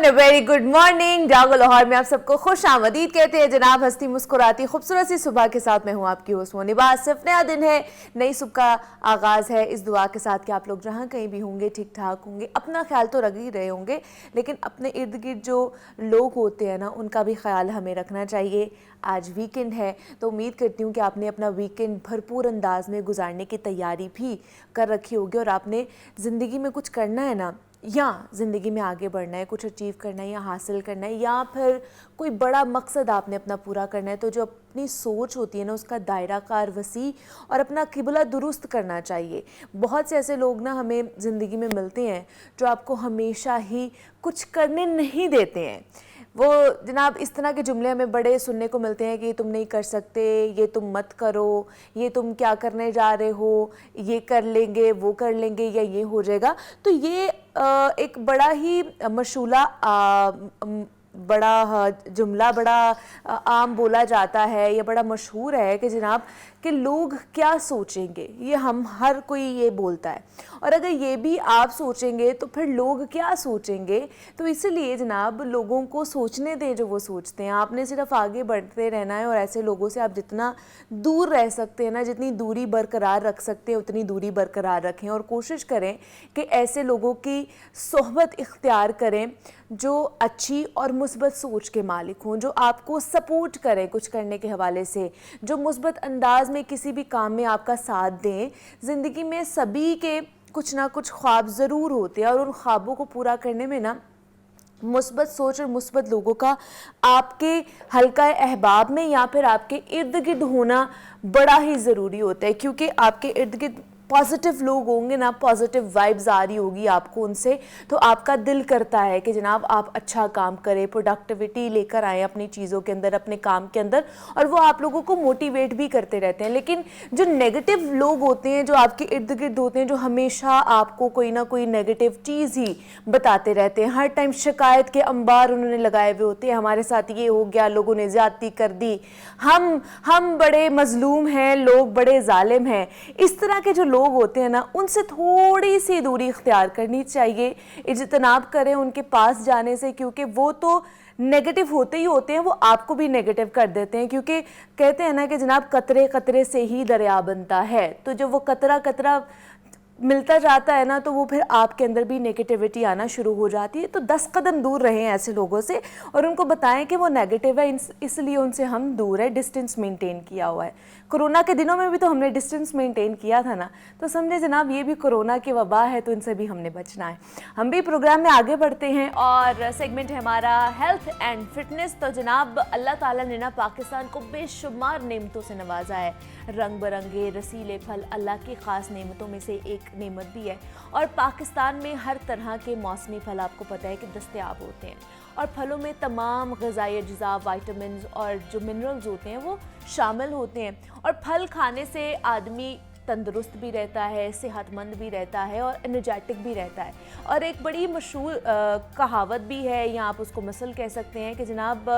Everyone, very good morning. जागो लाहौर में आप सबको खुश आमदीद कहते हैं जनाब। हंसती मुस्कुराती खूबसूरत सी सुबह के साथ मैं हूँ आपकी होस्ट मोनिबा। सिर्फ नया दिन है, नई सुबह का आगाज़ है। इस दुआ के साथ कि आप लोग जहाँ कहीं भी होंगे ठीक ठाक होंगे, अपना ख्याल तो रख ही रहे होंगे, लेकिन अपने इर्द गिर्द जो लोग होते हैं ना, उनका भी ख्याल हमें रखना चाहिए। आज वीकेंड है तो उम्मीद करती हूँ कि आपने अपना वीकेंड भरपूर अंदाज में गुजारने की तैयारी भी कर रखी होगी और आपने ज़िंदगी में कुछ करना है ना, या ज़िंदगी में आगे बढ़ना है, कुछ अचीव करना है या हासिल करना है, या फिर कोई बड़ा मकसद आपने अपना पूरा करना है, तो जो अपनी सोच होती है ना, उसका दायरा कार वसी और अपना किबला दुरुस्त करना चाहिए। बहुत से ऐसे लोग ना हमें ज़िंदगी में मिलते हैं जो आपको हमेशा ही कुछ करने नहीं देते हैं। वो जनाब इस तरह के जुमले हमें बड़े सुनने को मिलते हैं कि ये तुम नहीं कर सकते, ये तुम मत करो, ये तुम क्या करने जा रहे हो, ये कर लेंगे, वो कर लेंगे, या ये हो जाएगा। तो ये एक बड़ा ही मशूला बड़ा जुमला बड़ा आम बोला जाता है, ये बड़ा मशहूर है कि जनाब कि लोग क्या सोचेंगे, ये हम हर कोई ये बोलता है। और अगर ये भी आप सोचेंगे तो फिर लोग क्या सोचेंगे। तो इसलिए जनाब लोगों को सोचने दें जो वो सोचते हैं। आपने सिर्फ आगे बढ़ते रहना है और ऐसे लोगों से आप जितना दूर रह सकते हैं ना, जितनी दूरी बरकरार रख सकते हैं उतनी दूरी बरकरार रखें और कोशिश करें कि ऐसे लोगों की सोहबत इख्तियार करें जो अच्छी और मुस्बत सोच के मालिक हों, जो आपको सपोर्ट करें कुछ करने के हवाले से, जो मुस्बत अंदाज में किसी भी काम में आपका साथ दें। ज़िंदगी में सभी के कुछ ना कुछ ख्वाब ज़रूर होते हैं और उन ख्वाबों को पूरा करने में ना मुस्बत सोच और मुस्बत लोगों का आपके हल्का अहबाब में या फिर आपके इर्द गिर्द होना बड़ा ही ज़रूरी होता है, क्योंकि आपके इर्द गिर्द पॉजिटिव लोग होंगे ना, पॉजिटिव वाइब्स आ रही होगी आपको उनसे, तो आपका दिल करता है कि जनाब आप अच्छा काम करें, प्रोडक्टिविटी लेकर आएँ अपनी चीज़ों के अंदर, अपने काम के अंदर, और वो आप लोगों को मोटिवेट भी करते रहते हैं। लेकिन जो नेगेटिव लोग होते हैं, जो आपके इर्द गिर्द होते हैं, जो हमेशा आपको कोई ना कोई नेगेटिव चीज़ ही बताते रहते हैं, हर टाइम शिकायत के अंबार उन्होंने लगाए हुए होते हैं, हमारे साथ ये हो गया, लोगों ने ज़्यादती कर दी, हम बड़े मजलूम हैं, लोग बड़े जालिम हैं। इस तरह के जो लोग होते हैं ना, उनसे थोड़ी सी दूरी इख्तियार करनी चाहिए, इज्तनाब करें उनके पास जाने से, क्योंकि वो तो नेगेटिव होते ही होते हैं, वो आपको भी नेगेटिव कर देते हैं। क्योंकि कहते हैं ना कि जनाब कतरे कतरे से ही दरिया बनता है, तो जब वो कतरा कतरा मिलता जाता है ना, तो वो फिर आपके अंदर भी नेगेटिविटी आना शुरू हो जाती है। तो 10 कदम दूर रहें ऐसे लोगों से और उनको बताएं कि वो नेगेटिव है, इसलिए उनसे हम दूर है, डिस्टेंस मेंटेन किया हुआ है। कोरोना के दिनों में भी तो हमने डिस्टेंस मेंटेन किया था ना, तो समझे जनाब ये भी कोरोना की वबा है, तो इनसे भी हमने बचना है। हम भी प्रोग्राम में आगे बढ़ते हैं और सेगमेंट है हमारा हेल्थ एंड फिटनेस। तो जनाब अल्लाह ताला ने ना पाकिस्तान को बेशुमार नेमतों से नवाजा है। रंग बिरंगे रसीले फल अल्लाह की ख़ास नेमतों में से एक नेमत भी है, और पाकिस्तान में हर तरह के मौसमी फल आपको पता है कि दस्तयाब होते हैं, और फलों में तमाम ग़िज़ाई अज्जा, वाइटामिन और जो मिनरल्स होते हैं वो शामिल होते हैं। और फल खाने से आदमी तंदुरुस्त भी रहता है, सेहतमंद भी रहता है और एनर्जेटिक भी रहता है। और एक बड़ी मशहूर कहावत भी है, या आप उसको मसल कह सकते हैं कि जनाब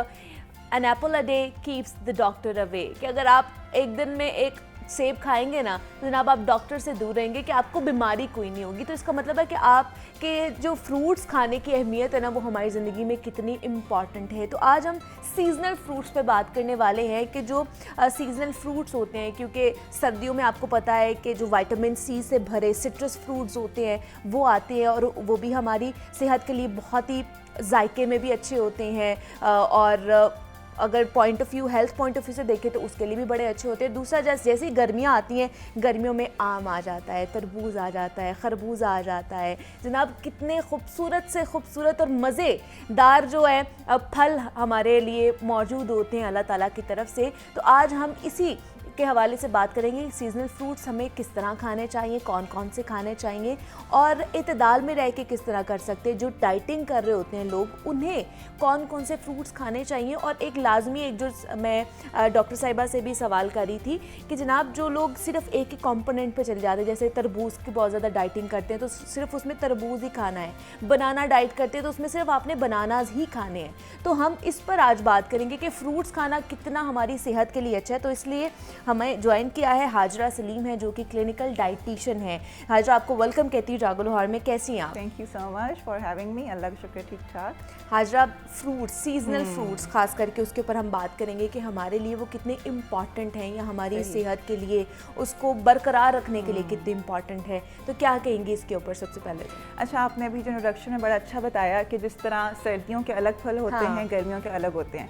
an apple a day keeps the doctor away, कि अगर आप एक दिन में एक सेब खाएंगे ना, तो जनाब आप डॉक्टर से दूर रहेंगे, कि आपको बीमारी कोई नहीं होगी। तो इसका मतलब है कि आपके जो फ्रूट्स खाने की अहमियत है ना, वो हमारी ज़िंदगी में कितनी इम्पॉर्टेंट है। तो आज हम सीजनल फ्रूट्स पे बात करने वाले हैं कि जो सीजनल फ्रूट्स होते हैं, क्योंकि सर्दियों में आपको पता है कि जो विटामिन सी से भरे सिट्रस फ्रूट्स होते हैं वो आते हैं, और वो भी हमारी सेहत के लिए बहुत ही जायके में भी अच्छे होते हैं, और अगर point of view health point of view से देखें तो उसके लिए भी बड़े अच्छे होते हैं। दूसरा, जैसे ही गर्मियाँ आती हैं, गर्मियों में आम आ जाता है, तरबूज आ जाता है, खरबूजा आ जाता है। जनाब कितने खूबसूरत से खूबसूरत और मज़ेदार जो है फल हमारे लिए मौजूद होते हैं अल्लाह ताला की तरफ से। तो आज हम इसी के हवाले से बात करेंगे, सीजनल फ्रूट्स हमें किस तरह खाने चाहिए, कौन कौन से खाने चाहिए, और इतदाल में रह के किस तरह कर सकते हैं। जो डाइटिंग कर रहे होते हैं लोग, उन्हें कौन कौन से फ्रूट्स खाने चाहिए। और एक लाजमी, एक जो मैं डॉक्टर साहिबा से भी सवाल करी थी कि जनाब जो लोग सिर्फ एक ही कंपोनेंट पे चले जाते हैं, जैसे तरबूज की बहुत ज़्यादा डाइटिंग करते हैं तो सिर्फ उसमें तरबूज ही खाना है, बनाना डाइट करते हैं तो उसमें सिर्फ आपने बनानाज ही खाने हैं। तो हम इस पर आज बात करेंगे कि फ्रूट्स खाना कितना हमारी सेहत के लिए अच्छा है। तो इसलिए हमें ज्वाइन किया है हाजरा सलीम है, जो कि क्लिनिकल डाइटिशियन है। हाजरा, आपको वेलकम कहती हूँ जागो लाहौर में। कैसी हैं आप? Thank you so much for having me. Allah का शुक्र, ठीक ठाक। हाजरा, फ्रूट्स, सीजनल फ्रूट्स खास करके उसके ऊपर हम बात करेंगे कि हमारे लिए वो कितने इम्पॉर्टेंट हैं या हमारी सेहत के लिए उसको बरकरार रखने के लिए कितने इम्पॉर्टेंट है। तो क्या कहेंगी इसके ऊपर सबसे पहले? अच्छा, आपने अभी जो इंट्रोडक्शन में बड़ा अच्छा बताया कि जिस तरह सर्दियों के अलग फल होते हैं, गर्मियों के अलग होते हैं।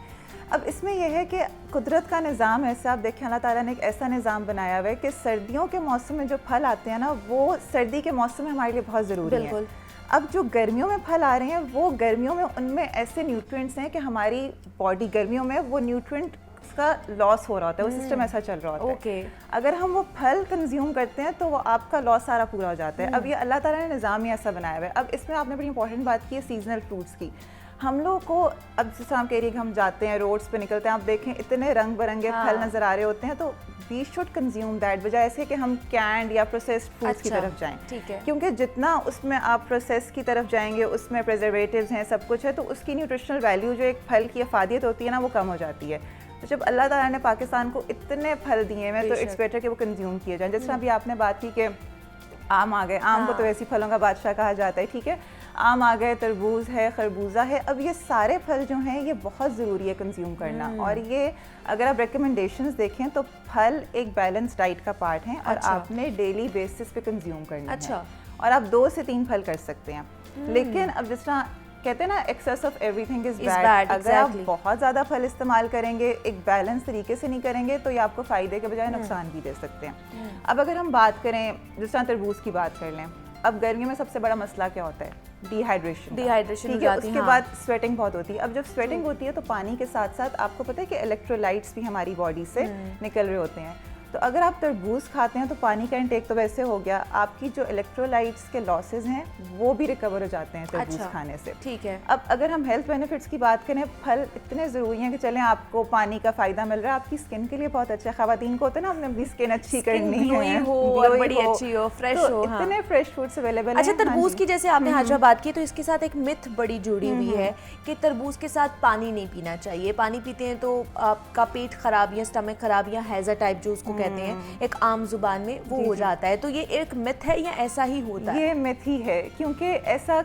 अब इसमें यह है कि कुदरत का निज़ाम ऐसा, आप देखें अल्लाह ताला ने एक ऐसा निज़ाम बनाया हुआ है कि सर्दियों के मौसम में जो फल आते हैं ना, वो सर्दी के मौसम में हमारे लिए बहुत ज़रूरी है। अब जो गर्मियों में फल आ रहे हैं, वो गर्मियों में उनमें ऐसे न्यूट्रिएंट्स हैं कि हमारी बॉडी गर्मियों में वो न्यूट्रिएंट का लॉस हो रहा होता है, वो सिस्टम ऐसा चल रहा होता है। अगर हम वो फल कंज्यूम करते हैं तो वो आपका लॉस सारा पूरा हो जाता है। अब ये अल्लाह ताला ने निज़ाम ही ऐसा बनाया हुआ है। अब इसमें आपने बड़ी इंपॉर्टेंट बात की है सीजनल फ्रूट्स की। हम लोग को, अब जिस तरह हम कह रही है कि हम जाते हैं रोड्स पे निकलते हैं, आप देखें इतने रंग बिरंगे फल नज़र आ रहे होते हैं, तो वी शुड कंज्यूम दैट, बजाय ऐसे कि हम कैंड या प्रोसेस्ड फूड्स की तरफ जाएं। ठीक है। क्योंकि जितना उसमें आप प्रोसेस की तरफ जाएंगे, उसमें प्रिजर्वेटिव्स हैं, सब कुछ है, तो उसकी न्यूट्रिशनल वैल्यू जो एक फल की अफादियत होती है ना, वो कम हो जाती है। तो जब अल्लाह ताला ने पाकिस्तान को इतने फल दिए हैं, तो इट्स बेटर कि वो कंज्यूम किए जाएं। जिस तरह अभी आपने बात की कि आम आ गए, आम को तो ऐसी फलों का बादशाह कहा जाता है, ठीक है। आम आ गए, तरबूज है, खरबूजा है। अब ये सारे फल जो हैं, ये बहुत ज़रूरी है कंज्यूम करना। और ये अगर आप रिकमेंडेशंस देखें तो फल एक बैलेंस डाइट का पार्ट है और आपने डेली बेसिस पे कंज्यूम करना है। और आप 2 से 3 फल कर सकते हैं। लेकिन अब जिस तरह कहते हैं ना, excess of everything is bad. अगर आप बहुत ज़्यादा फल इस्तेमाल करेंगे, एक बैलेंस तरीके से नहीं करेंगे, तो ये आपको फ़ायदे के बजाय नुकसान भी दे सकते हैं। अब अगर हम बात करें, जिस तरह तरबूज की बात कर लें, अब गर्मियों में सबसे बड़ा मसला क्या होता है? डिहाइड्रेशन हो जाती है। उसके बाद स्वेटिंग बहुत होती है। अब जब स्वेटिंग होती है तो पानी के साथ साथ आपको पता है कि इलेक्ट्रोलाइट्स भी हमारी बॉडी से निकल रहे होते हैं। तो अगर आप तरबूज खाते हैं तो पानी का इंटेक तो वैसे हो गया, आपकी जो इलेक्ट्रोलाइट्स के लॉसेज हैं वो भी रिकवर हो जाते हैं तरबूज खाने से। ठीक है। अब अगर हम हेल्थ बेनिफिट्स की बात करें, फल इतने ज़रूरी हैं कि चलें आपको पानी का फ़ायदा मिल रहा है, आपकी स्किन के लिए बहुत अच्छा है। ख़वातीन को होता है ना, हमने अपनी स्किन अच्छी करनी है, और बड़ी अच्छी हो, फ्रेश हो। इतने फ्रेश फ्रूट्स अवेलेबल हैं। अच्छा, तरबूज की जैसे आपने हाजरा बात की, तो इसके साथ एक मिथ बड़ी जुड़ी हुई है कि तरबूज के साथ पानी नहीं पीना चाहिए। पानी पीते हैं तो आपका पेट खराब या स्टमक खराब या हैज़ा टाइप जो उसको कहते हैं एक आम जुबान में, वो हो जाता है। तो ये एक मिथ है या ऐसा ही होता है? ये मिथ ही है, क्योंकि ऐसा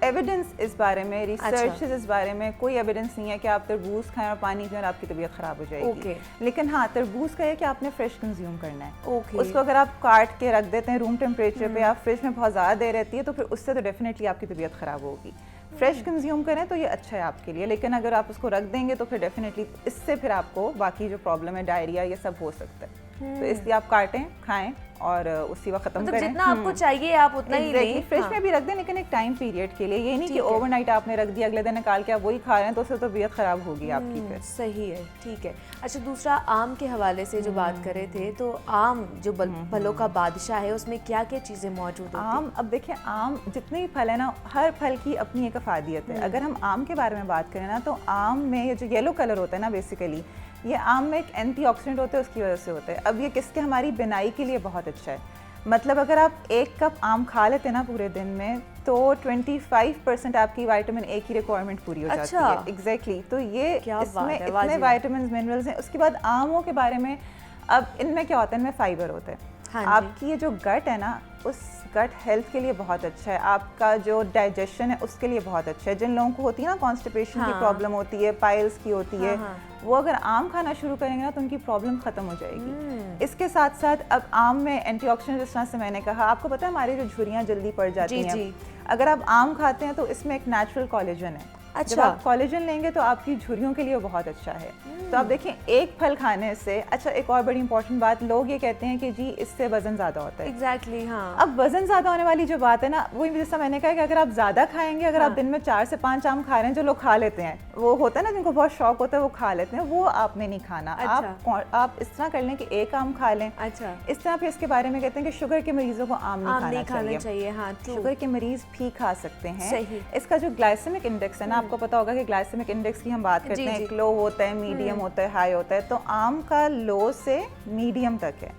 एविडेंस इस बारे में, रिसर्च इस बारे में कोई एविडेंस नहीं है कि आप तरबूज खाएं और पानी पिएं और आपकी तबीयत खराब हो जाएगी। लेकिन हाँ, तरबूज का है कि आपने फ्रेश कंज्यूम करना है। उसको अगर आप काट के रख देते हैं रूम टेम्परेचर पे, आप फ्रिज में बहुत ज़्यादा देर रहती है, तो फिर उससे तो डेफिनेटली आपकी तबीयत खराब होगी। फ्रेश कंज्यूम करें तो ये अच्छा है आपके लिए, लेकिन अगर आप उसको रख देंगे तो फिर डेफिनेटली इससे फिर आपको बाकी जो प्रॉब्लम है, डायरिया, ये सब हो सकता है। तो इसलिए आप काटें, खाएं और उसी वक्त खत्म करें। जितना आपको चाहिए आप उतना ही लें। फ्रिज में भी रख दें, लेकिन एक टाइम पीरियड के लिए। ये नहीं कि ओवरनाइट आपने रख दिया, अगले दिन निकाल के आप वही खा रहे हैं, तो उससे तो तबीयत खराब होगी आपकी फिर। सही है, ठीक है। अच्छा, दूसरा आम के हवाले से जो बात कर रहे थे, तो आम जो फलों का बादशाह है, उसमें क्या क्या चीज़ें मौजूद होती हैं? आम, अब देखिए, आम जितने भी फल है ना, हर फल की अपनी एक अफादियत है। अगर हम आम के बारे में बात करें ना, तो आम में ये जो येलो कलर होता है ना, बेसिकली ये आम में एक एंटीऑक्सीडेंट होता है, उसकी वजह से होता है। अब ये किसके, हमारी बिनाई के लिए बहुत अच्छा है। मतलब अगर आप 1 कप आम खा लेते हैं ना पूरे दिन में, तो 25% आपकी विटामिन ए की रिक्वायरमेंट पूरी हो जाती है। एग्जैक्टली। तो ये इसमें इतने विटामिन मिनरल्स हैं। उसके बाद आमों के बारे में, अब इनमें क्या होता है, इनमें फाइबर होता है। आपकी ये जो गट है ना, उस गट हेल्थ के लिए बहुत अच्छा है। आपका जो डाइजेशन है उसके लिए बहुत अच्छा है। जिन लोगों को होती है ना कॉन्स्टिपेशन की प्रॉब्लम होती है, पाइल्स की होती है, वो अगर आम खाना शुरू करेंगे ना तो उनकी प्रॉब्लम खत्म हो जाएगी। इसके साथ साथ अब आम में एंटीऑक्सीडेंट, जिस तरह से मैंने कहा, आपको पता है हमारी जो झुर्रियाँ जल्दी पड़ जाती हैं, अगर आप आम खाते हैं तो इसमें एक नेचुरल कोलेजन है। जब आप कोलेजन लेंगे तो आपकी झुर्रियों के लिए वो बहुत अच्छा है। तो आप देखें, एक फल खाने से, अच्छा एक और बड़ी इंपॉर्टेंट बात, लोग ये कहते हैं कि जी इससे वजन ज़्यादा होता है। एग्जैक्टली, हाँ। अब वजन ज़्यादा होने वाली जो बात है ना, वही जैसा मैंने कहा कि अगर आप ज़्यादा खाएंगे, अगर आप दिन में 4 से 5 आम खा रहे हैं, जो लोग खा लेते हैं, वो होता है ना जिनको बहुत शौक होता है वो खा लेते हैं, वो आपने नहीं खाना। आप इस तरह कर लें कि 1 आम खा लें। अच्छा। इस तरह फिर इसके बारे में कहते हैं कि शुगर के मरीजों को आम नहीं खाना चाहिए। हाँ, शुगर के मरीज भी खा सकते हैं। इसका जो ग्लाइसेमिक इंडेक्स है ना, आपको पता होगा कि ग्लाइसेमिक इंडेक्स की हम बात करते हैं, एक लो होता है, मीडियम होता है, हाई होता है। तो आम का लो से मीडियम तक है।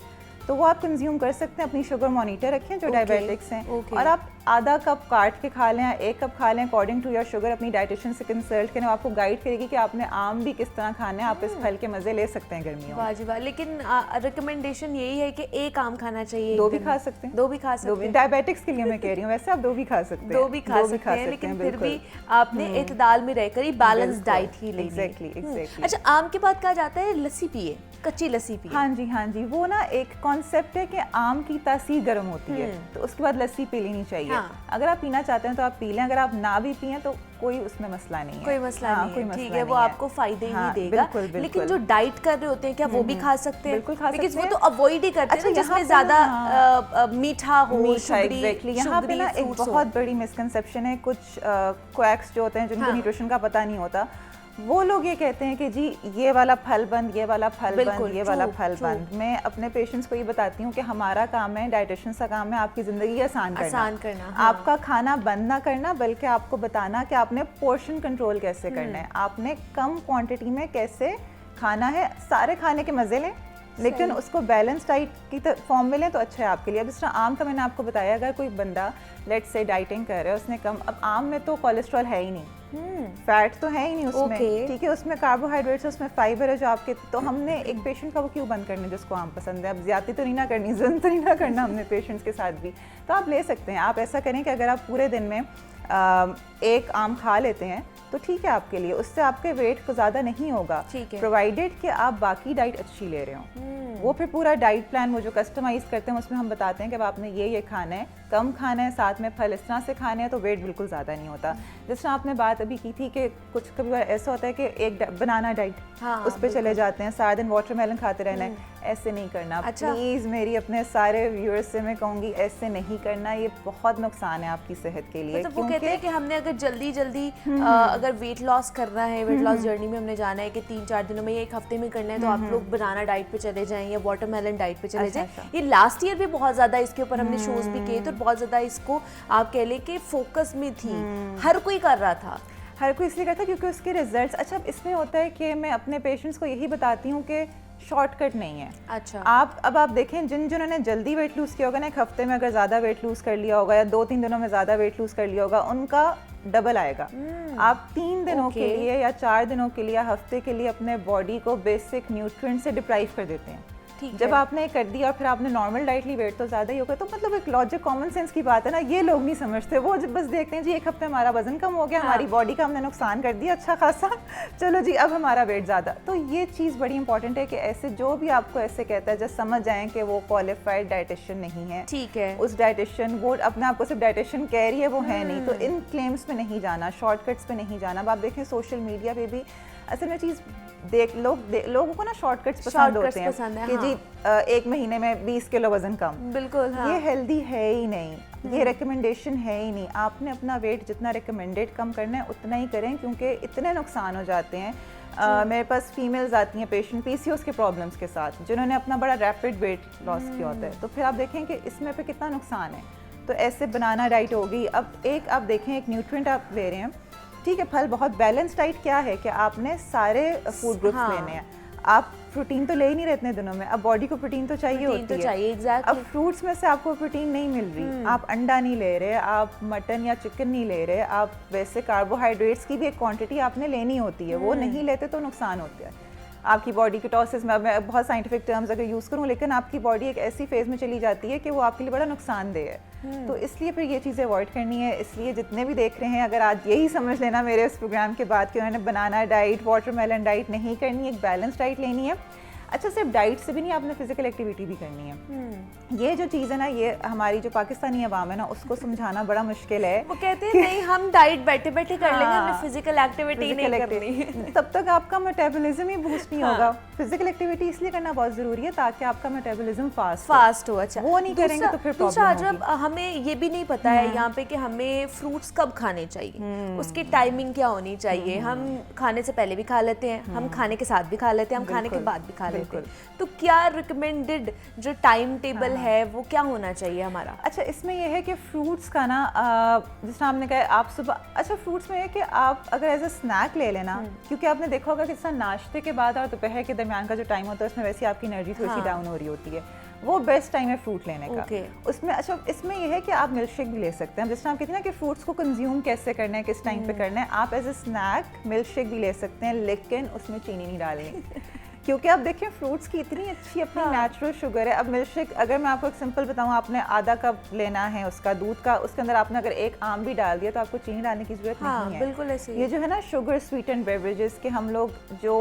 तो वो आप कंज्यूम कर सकते हैं। अपनी शुगर मॉनिटर रखें जो डायबिटिक्स हैं, okay. और आप आधा कप काट के खा लें, 1 कप खा लें अकॉर्डिंग टू योर शुगर। अपनी डाइटिशियन से कंसल्ट करें, वो आपको गाइड करेगी कि आपने आम भी किस तरह खाना है। आप इस फल के मजे ले सकते हैं गर्मियों में। वाह जी वाह। लेकिन रिकमेंडेशन यही है कि एक आम खाना चाहिए, 2 भी खा सकते हैं, 2 भी खा सकते हैं। डायबिटिक्स के लिए मैं कह रही हूँ, वैसे आप 2 भी खा सकते हैं, 2 भी खा सकते हैं, लेकिन फिर भी आपने इतदाल में रहकर ही बैलेंस डाइट ही लेनी है। एग्जैक्टली। अच्छा, आम के बाद कहा जाता है लस्सी पिए, कच्ची लस्सी पिए। हाँ जी, वो ना एक कॉन्सेप्ट है कि आम की तासीर गर्म होती है, तो उसके बाद लस्सी पी लेनी चाहिए। हाँ। अगर आप पीना चाहते हैं तो आप पी लें, अगर आप ना भी पिए तो कोई उसमें मसला नहीं है, कोई मसला नहीं है, ठीक है, वो आपको फायदे ही देगा। बिल्कुल। लेकिन जो डाइट कर रहे होते हैं क्या वो भी खा सकते हैं? बिल्कुल खा सकते हैं, लेकिन वो तो अवॉइड ही करते हैं जिसमें ज्यादा मीठा हो, एग्जैक्टली। यहाँ पे ना एक बहुत बड़ी मिसकंसेप्शन है, कुछ क्वैक्स जो होते हैं जिनको न्यूट्रिशन का पता नहीं होता, वो लोग ये कहते हैं कि जी ये वाला फल बंद, ये वाला फल बंद, ये वाला फल बंद। मैं अपने पेशेंट्स को ये बताती हूँ कि हमारा काम है, डाइटिशियन का काम है आपकी ज़िंदगी आसान करना। आपका खाना बंद ना करना, बल्कि आपको बताना कि आपने पोर्शन कंट्रोल कैसे करना है, आपने कम क्वांटिटी में कैसे खाना है। सारे खाने के मज़े लें, लेकिन उसको बैलेंस डाइट की फॉर्म में लें तो अच्छा है आपके लिए। अब इस तरह आम का मैंने आपको बताया, अगर कोई बंदा लेट्स से डाइटिंग कर रहा है, उसने कम, अब आम में तो कोलेस्ट्रॉल है ही नहीं, फैट तो है ही नहीं उसमें, ठीक है, उसमें कार्बोहाइड्रेट्स है, उसमें फाइबर है जो आपके, तो हमने एक पेशेंट का वो क्यों बंद करने जिसको आम पसंद है। अब ज्यादा तो नहीं ना करनी, जुल्म तो नहीं ना करना हमने पेशेंट्स के साथ भी। तो आप ले सकते हैं। आप ऐसा करें कि अगर आप पूरे दिन में 1 आम खा लेते हैं तो ठीक है आपके लिए, उससे आपके वेट को ज़्यादा नहीं होगा, प्रोवाइडेड कि आप बाकी डाइट अच्छी ले रहे हो। वो फिर पूरा डाइट प्लान वो जो कस्टमाइज करते हैं उसमें हम बताते हैं कि अब आपने ये खाना है, कम खाना है, साथ में फल इस तरह से खाने हैं, तो वेट बिल्कुल ज़्यादा नहीं होता। जिस तरह आपने बात अभी की थी कि कुछ कभी बार ऐसा होता है कि एक बनाना डाइट, उस पर चले जाते हैं, सारा दिन वाटरमेलन खाते रहना है, ऐसे नहीं करना। अच्छा। प्लीज़ मेरी अपने सारे व्यूअर्स से मैं कहूँगी ऐसे नहीं करना, ये बहुत नुकसान है आपकी सेहत के लिए। मतलब वो कहते हैं कि हमने अगर जल्दी अगर वेट लॉस करना है, वेट लॉस जर्नी में हमने जाना है कि 3-4 दिनों में, 1 हफ्ते में करना है, तो आप लोग बनाना डाइट पे चले जाएं या वाटरमेलन डाइट पे चले जाएं। ये लास्ट ईयर भी बहुत ज़्यादा इसके ऊपर हमने शोज भी किए, तो बहुत ज़्यादा इसको आप कह लें कि फोकस में थी, हर कोई कर रहा था। हर कोई इसलिए करता है क्योंकि उसके रिजल्ट्स। अच्छा, इसमें होता है कि मैं अपने पेशेंट्स को यही बताती हूँ कि शॉर्टकट नहीं है। अच्छा, आप देखें जिन्होंने जल्दी वेट लूज़ किया होगा ना, 1 हफ्ते में अगर ज़्यादा वेट लूज़ कर लिया होगा या 2-3 दिनों में ज़्यादा वेट लूज़ कर लिया होगा, उनका डबल आएगा। आप 3 दिनों के लिए या 4 दिनों के लिए, हफ्ते के लिए अपने बॉडी को बेसिक न्यूट्रिएंट से डिप्राइव कर देते हैं। जब आपने कर दिया और फिर आपने नॉर्मल डाइट ली, वेट तो ज़्यादा ही होगा। तो मतलब एक लॉजिक कॉमन सेंस की बात है ना, ये लोग नहीं समझते। वो जब बस देखते हैं जी 1 हफ्ते हमारा वजन कम हो गया, हमारी बॉडी का हमने नुकसान कर दिया अच्छा खासा, चलो जी अब हमारा वेट ज़्यादा। तो ये चीज़ बड़ी इंपॉर्टेंट है कि ऐसे जो भी आपको ऐसे कहता है, जब समझ जाएं कि वो क्वालिफाइड डाइटिशियन नहीं है, ठीक है, उस डाइटिशियन, वो अपने आप को सिर्फ डाइटिशियन कह रही है, वो है नहीं। तो इन क्लेम्स पे नहीं जाना, शॉर्टकट्स पे नहीं जाना। अब आप देखें सोशल मीडिया पे भी असल में चीज़ लोगों को ना शॉर्टकट्स पसंद होते हैं कि जी 1 महीने में 20 किलो वजन कम। बिल्कुल, हाँ। ये हेल्दी है ही नहीं, ये रिकमेंडेशन है ही नहीं। आपने अपना वेट जितना रिकमेंडेड कम करना है उतना ही करें, क्योंकि इतने नुकसान हो जाते हैं। मेरे पास फीमेल्स आती हैं पेशेंट पीसीओएस के प्रॉब्लम्स के साथ, जिन्होंने अपना बड़ा रैपिड वेट लॉस किया होता है। तो फिर आप देखें कि इसमें पे कितना नुकसान है। तो ऐसे बनाना डाइट होगी। अब एक आप देखें, एक न्यूट्रिएंट आप ले रहे हैं, ठीक है, फल बहुत बैलेंस डाइट क्या है कि आपने सारे फूड ग्रुप्स लेने हैं। आप प्रोटीन तो ले ही नहीं रहे इतने दिनों में, अब बॉडी को प्रोटीन तो चाहिए होती है। चाहिए, exactly। अब फ्रूट्स में से आपको प्रोटीन नहीं मिल रही, आप अंडा नहीं ले रहे, आप मटन या चिकन नहीं ले रहे, आप वैसे कार्बोहाइड्रेट्स की भी एक क्वांटिटी आपने लेनी होती है, वो नहीं लेते तो नुकसान होता है। आपकी बॉडी कीटोसिस में, मैं बहुत साइंटिफिक टर्म्स अगर यूज़ करूँ, लेकिन आपकी बॉडी एक ऐसी फेज़ में चली जाती है कि वो आपके लिए बड़ा नुकसानदेह है। तो इसलिए फिर ये चीज़ें अवॉइड करनी है। इसलिए जितने भी देख रहे हैं, अगर आज यही समझ लेना मेरे इस प्रोग्राम के बाद कि उन्होंने बनाना डाइट, वाटरमेलन डाइट नहीं करनी, एक बैलेंस डाइट लेनी है। अच्छा, सिर्फ डाइट से भी नहीं, आपने फिजिकल एक्टिविटी भी करनी है। ये जो चीज़ है ना, ये हमारी जो पाकिस्तानी अवाम है ना, उसको समझाना बड़ा मुश्किल है। वो कहते हैं नहीं हम डाइट बैठे बैठे कर लेंगे, हमने फिजिकल एक्टिविटी नहीं करनी। तब तक आपका मेटाबॉलिज्म ही बूस्ट नहीं होगा। फिजिकल एक्टिविटी इसलिए करना बहुत ज़रूरी है ताकि आपका मेटाबॉलिज्म फास्ट हो। अच्छा, वो नहीं करेंगे तो फिर दूसरा जब हमें ये भी नहीं पता है यहाँ पे कि हमें फ्रूट्स कब खाने चाहिए, उसकी टाइमिंग क्या होनी चाहिए। हम खाने से पहले भी खा लेते हैं, हम खाने के साथ भी खा लेते हैं, हम खाने के बाद भी खा लेते हैं। तो क्या रिकमेंडेड जो टाइम टेबल है वो क्या होना चाहिए हमारा? अच्छा, इसमें यह है कि फ्रूट्स का ना, जिस तरह आपने कहा आप सुबह, अच्छा फ्रूट्स में है कि आप अगर एज अ स्नैक ले लेना, क्योंकि आपने देखा होगा कि नाश्ते के बाद और दोपहर के दरमियान का जो टाइम होता है उसमें वैसे आपकी एनर्जी थोड़ी सी डाउन हो रही होती है, वो बेस्ट टाइम है फ्रूट लेने का। Okay. उसमें अच्छा इसमें ये है कि आप मिल्क शेक भी ले सकते हैं, जिस तरह आप कहते हैं ना कि फ्रूट्स को कंज्यूम कैसे करना है, किस टाइम पे करना है, आप as a snack milkshake भी ले सकते हैं, लेकिन उसमें चीनी नहीं डालनी क्योंकि आप देखिए फ्रूट्स की इतनी अच्छी अपनी नेचुरल शुगर है। अब मिल्क शेक अगर मैं आपको एक सिंपल बताऊं, आपने आधा कप लेना है उसका दूध का, उसके अंदर आपने अगर एक आम भी डाल दिया तो आपको चीनी डालने की जरूरत नहीं है। बिल्कुल ऐसे ही। ये जो है ना शुगर स्वीटेंड बेवरेजेस के हम लोग जो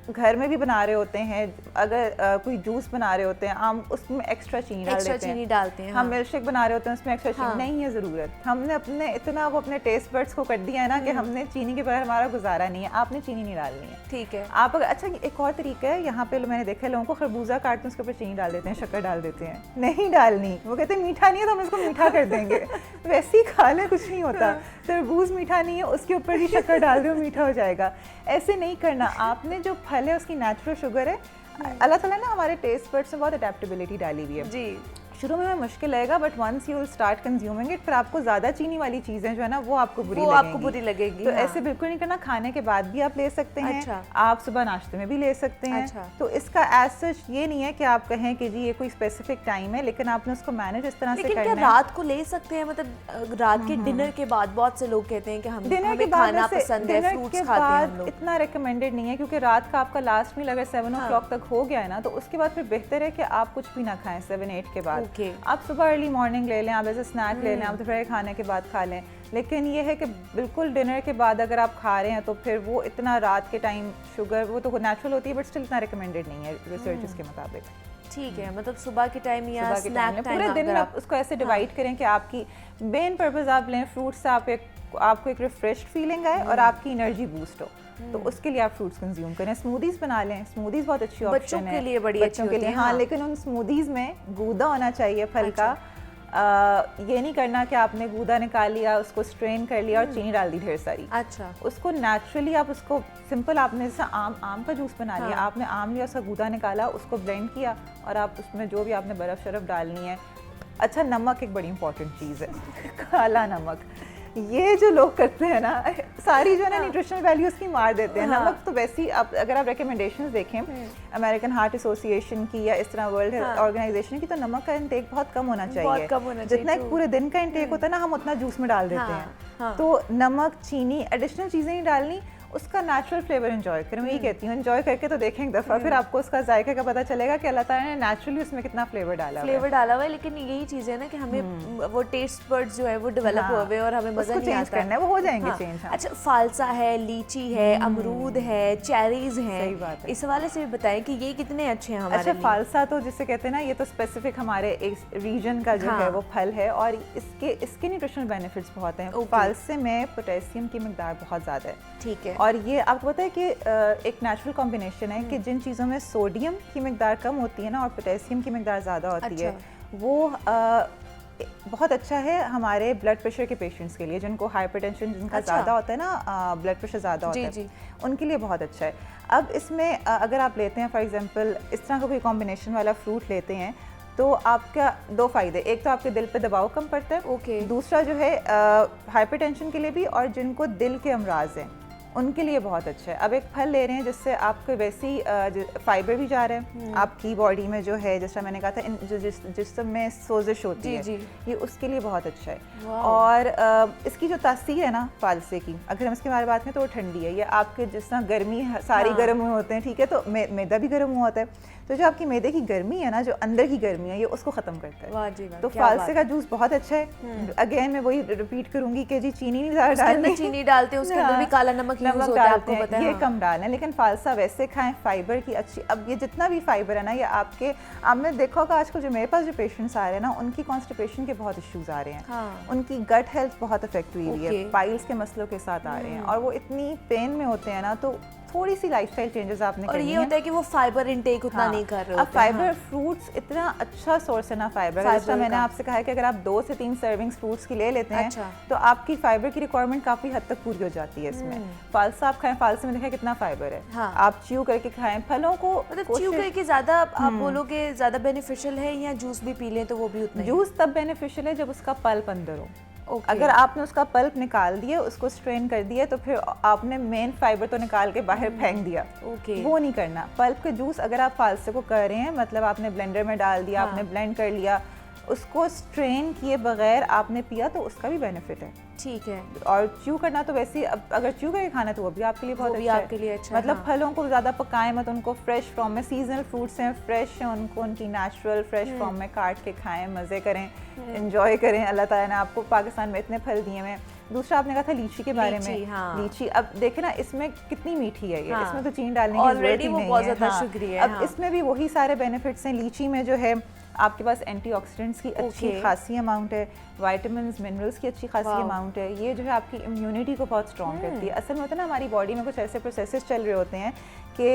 घर में भी बना रहे होते हैं, अगर कोई जूस बना रहे होते हैं आम, उसमें एक्स्ट्रा चीनी डालते हैं। हम मिल्क शेक बना रहे होते हैं उसमें एक्स्ट्रा चीनी नहीं है ज़रूरत। हमने अपने इतना वो अपने टेस्ट बड्स को कर दिया है ना कि हमने चीनी के बगैर हमारा गुजारा नहीं है। आपने चीनी नहीं डालनी है, ठीक है। आप अगर अच्छा एक और तरीका है, यहाँ पे मैंने देखा है लोगों को खरबूजा काटते हैं उसके ऊपर चीनी डाल देते हैं, शक्कर डाल देते हैं। नहीं डालनी, वो कहते हैं मीठा नहीं है तो हम इसको मीठा कर देंगे। वैसे ही खा ले, कुछ नहीं होता। तरबूज मीठा नहीं है, उसके ऊपर भी शक्कर डाल दो, मीठा हो जाएगा। ऐसे नहीं करना। आपने जो फल है उसकी नेचुरल शुगर है, अल्लाह ताला ने हमारे टेस्ट बड्स में बहुत अडेप्टेबिलिटी डाली हुई है जी। शुरू में मुश्किल लगेगा, but once you will start consuming it, फिर आपको ज़्यादा चीनी वाली चीज़ें जो है ना वो आपको बुरी लगेगी। तो ऐसे बिल्कुल नहीं करना। खाने के बाद भी आप ले सकते हैं। अच्छा। आप सुबह नाश्ते में भी ले सकते हैं। अच्छा। तो इसका एज सच ये नहीं है कि आप कहें कि जी ये कोई स्पेसिफिक टाइम है, लेकिन आपने उसको मैनेज इस तरह से करना है। लेकिन क्या रात को ले सकते हैं? मतलब रात के डिनर के बाद बहुत से लोग कहते हैं कि हमें खाना पसंद है, फ्रूट्स खाते हैं हम लोग। इतना रिकमेंडेड नहीं है क्योंकि रात का आपका लास्ट मील अगर 7 o'clock तक हो गया है ना, तो उसके बाद फिर बेहतर है कि आप कुछ भी ना खाएं 7-8 के बाद। आप सुबह अर्ली मॉर्निंग ले लें, आप ऐसे स्नैक ले लें, आप दोपहर खाने के बाद खा लें। लेकिन ये है कि बिल्कुल डिनर के बाद अगर आप खा रहे हैं तो फिर वो इतना रात के टाइम शुगर वो तो नेचुरल होती है, बट स्टिल इतना रिकमेंडेड नहीं है रिसर्चेस के मुताबिक। ठीक है, मतलब सुबह के टाइम या स्नैक टाइम पूरे दिन में उसको ऐसे डिवाइड करें कि आपकी मेन पर्पस आप लें फ्रूट से आपको एक रिफ्रेश्ड फीलिंग आए और आपकी एनर्जी बूस्ट हो, तो उसके लिए आप फ्रूट्स कंज्यूम करें। स्मूदीज बना लें, स्मूदीज बहुत अच्छी ऑप्शन है बच्चों के लिए, बड़ी अच्छी होती है। हाँ, लेकिन उन स्मूदीज में गूदा होना चाहिए फल का। ये नहीं करना कि आपने गूदा निकाल लिया, उसको स्ट्रेन कर लिया और चीनी डाल दी ढेर सारी। अच्छा। उसको नेचुरली आप उसको सिंपल, आपने जैसे आम का जूस बना लिया, आपने आम लिया, उसका गूदा निकाला, उसको ब्लेंड किया और आप उसमें जो भी आपने बर्फ़ शरफ डालनी है। अच्छा, नमक एक बड़ी इंपॉर्टेंट चीज़ है, काला नमक। ये जो लोग करते हैं ना, सारी जो है ना न्यूट्रिशनल वैल्यू उसकी मार देते हैं। नमक तो वैसे ही अगर आप रिकमेंडेशंस देखें अमेरिकन हार्ट एसोसिएशन की या इस तरह वर्ल्ड हेल्थ ऑर्गेनाइजेशन की, तो नमक का इंटेक बहुत कम होना चाहिए। जितना एक पूरे दिन का इंटेक होता है ना, हम उतना जूस में डाल देते हैं। तो नमक, चीनी, एडिशनल चीज़ें नहीं डालनी, उसका नेचुरल फ्लेवर एंजॉय करें। मैं यही कहती हूँ, एंजॉय करके तो देखें एक दफ़ा, फिर आपको उसका जायका का पता चलेगा कि अल्लाह ताला ने नेचुरली उसमें कितना फ्लेवर डाला हुआ है। लेकिन यही चीज़ है ना कि हमें वो टेस्ट बड्स जो है वो डेवलप हुए और हमें मज़ा नहीं आता करना है, वो हो जाएंगे चेंज। अच्छा, फालसा है, लीची है, अमरूद है, चेरीज है, सही बात है। इस हवाले से भी बताएं कि ये कितने अच्छे हैं हमारे लिए। अच्छा, फालसा तो जिसे कहते हैं ना, ये तो स्पेसिफिक हमारे एक रीजन का जो है वो फल है और इसके न्यूट्रिशनल बेनिफिट्स बहुत हैं। फालसे में पोटेशियम की मिकदार बहुत ज़्यादा है। ठीक है। और ये आपको पता है कि एक नेचुरल कॉम्बिनेशन है कि जिन चीज़ों में सोडियम की मिकदार कम होती है ना और पोटेशियम की मिकदार ज़्यादा होती है, वो बहुत अच्छा है हमारे ब्लड प्रेशर के पेशेंट्स के लिए, जिनको हाइपरटेंशन जिनका ज़्यादा होता है ना, ब्लड प्रेशर ज़्यादा होता है, उनके लिए बहुत अच्छा है। अब इसमें अगर आप लेते हैं फॉर एग्जांपल इस तरह का कोई कॉम्बिनेशन वाला फ्रूट लेते हैं, तो आपका 2 फ़ायदे, एक तो आपके दिल पे दबाव कम पड़ता है, दूसरा जो है हाइपरटेंशन के लिए भी, और जिनको दिल के अमराज हैं उनके लिए बहुत अच्छा है। अब एक फल ले रहे हैं जिससे आपको वैसे ही फाइबर भी जा रहा है आपकी बॉडी में, जो है जैसा मैंने कहा था जो जिस्म में सोजिश होती है, ये उसके लिए बहुत अच्छा है। और इसकी जो तासीर है ना फालसे की, अगर हम इसके बारे में बात करें तो वो ठंडी है। ये आपके जिस तरह गर्मी सारी गर्म हुए होते हैं, ठीक है, तो मैदा भी गर्म हुआ होता है, तो जो आपकी मैदे की गर्मी है ना, जो अंदर की गर्मी है, ये उसको ख़त्म करता है। वाह जी वाह, तो फालसे का जूस बहुत अच्छा है। अगेन मैं वही रिपीट करूंगी कि जी चीनी नहीं डालनी, चीनी डालते हैं, उसके अंदर भी काला नमक यूज होता है, आपको पता है। ये कम डालें, लेकिन फालसा वैसे खाएं, फाइबर की अच्छी। अब ये जितना भी फाइबर है ना, ये आपने देखा होगा आजकल जो मेरे पास जो पेशेंट्स आ रहे हैं ना, उनकी कॉन्स्टिपेशन के बहुत इश्यूज आ रहे हैं, उनकी गट हेल्थ बहुत अफेक्ट हुई हुई है, पाइल्स के मसलों के साथ आ रहे हैं, और वो इतनी पेन में होते हैं ना, तो थोड़ी सी लाइफस्टाइल चेंजेस आपने करनी है। और ये होता है कि वो फाइबर इनटेक उतना नहीं कर रहे होते। अब फाइबर फ्रूट्स इतना अच्छा सोर्स है ना फाइबर, जैसा मैंने आपसे कहा है कि अगर आप 2 से 3 सर्विंग्स फ्रूट्स की ले लेते हैं, तो आपकी फाइबर की रिक्वायरमेंट काफी हद तक पूरी हो जाती है इसमें। फालसा आप खाएं, फालसे में देखा कितना फाइबर है, आप च्यू करके खाएं फलों को। मतलब च्यू करके ज्यादा आप बोलोगे ज्यादा बेनिफिशियल है, या जूस भी पी लें तो वो भी उतना? जूस तब बेनिफिशियल है जब उसका पल्प अंदर हो, Okay. अगर आपने उसका पल्प निकाल दिया, उसको स्ट्रेन कर दिया, तो फिर आपने मेन फाइबर तो निकाल के बाहर फेंक दिया। Okay. वो नहीं करना। पल्प के जूस अगर आप फालसे को कर रहे हैं, मतलब आपने ब्लेंडर में डाल दिया, आपने ब्लेंड कर लिया, उसको स्ट्रेन किए बगैर आपने पिया, तो उसका भी बेनिफिट है। ठीक है। और च्यू करना तो वैसे ही, अब अगर च्यू करके खाना तो वो भी आपके लिए बहुत अच्छा है। आपके लिए अच्छा मतलब हाँ। फलों को ज़्यादा पकाएं मत, उनको फ्रेश फॉर्म में, सीजनल फ्रूट्स हैं, फ्रेश हैं, उनको उनकी नेचुरल फ्रेश फॉर्म में काट के खाएं, मज़े करें, एंजॉय करें। अल्लाह ताला ने आपको पाकिस्तान में इतने फल दिए हैं। दूसरा आपने कहा था लीची के बारे में। हाँ। लीची अब देखे ना, इसमें कितनी मीठी है ये। हाँ। इसमें तो चीनी डालने की जरूरत ही नहीं बहुत ज़्यादा है। शुगर है। अब इसमें भी वही सारे बेनिफिट्स हैं। लीची में जो है आपके पास एंटीऑक्सीडेंट्स की अच्छी खासी अमाउंट है, विटामिन्स मिनरल्स की अच्छी खासी अमाउंट है। ये जो है आपकी इम्यूनिटी को बहुत स्ट्रॉन्ग करती है। असल में होता है ना, हमारी बॉडी में कुछ ऐसे प्रोसेसेस चल रहे होते हैं कि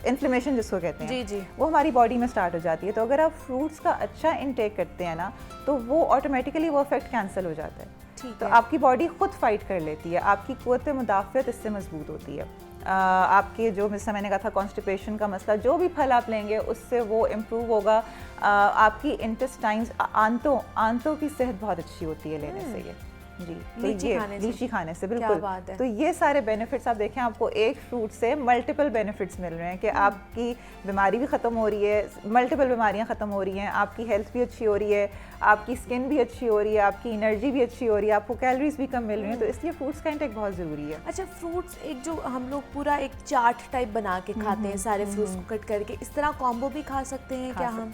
इन्फ्लेमेशन जिसको कहते हैं, जी। वो हमारी बॉडी में स्टार्ट हो जाती है। तो अगर आप फ्रूट्स का अच्छा इनटेक करते हैं ना, तो वो ऑटोमेटिकली वो इफेक्ट कैंसिल हो जाता है। तो आपकी बॉडी खुद फाइट कर लेती है, आपकी कुव्वत मुदाफ़ियत इससे मजबूत होती है। आपके जो जैसे मैंने कहा था कॉन्स्टिपेशन का मसला, जो भी फल आप लेंगे उससे वो इम्प्रूव होगा। आपकी इंटेस्टाइन्स, आंतों की सेहत बहुत अच्छी होती है लेने से ये। जी, तो लीची खाने से बिल्कुल। तो ये सारे बेनिफिट्स आप देखें, आपको एक फ्रूट से मल्टीपल बेनिफिट्स मिल रहे हैं कि आपकी बीमारी भी ख़त्म हो रही है, मल्टीपल बीमारियां ख़त्म हो रही हैं, आपकी हेल्थ भी अच्छी हो रही है, आपकी स्किन भी अच्छी हो रही है, आपकी एनर्जी भी अच्छी हो रही है, आपको कैलोरीज भी कम मिल रही हैं। तो इसलिए फ्रूट्स का इंटेक बहुत ज़रूरी है। अच्छा, फ्रूट्स एक जो हम लोग पूरा एक चार्ट टाइप बना के खाते हैं, सारे फ्रूट्स को कट करके, इस तरह कॉम्बो भी खा सकते हैं क्या? हम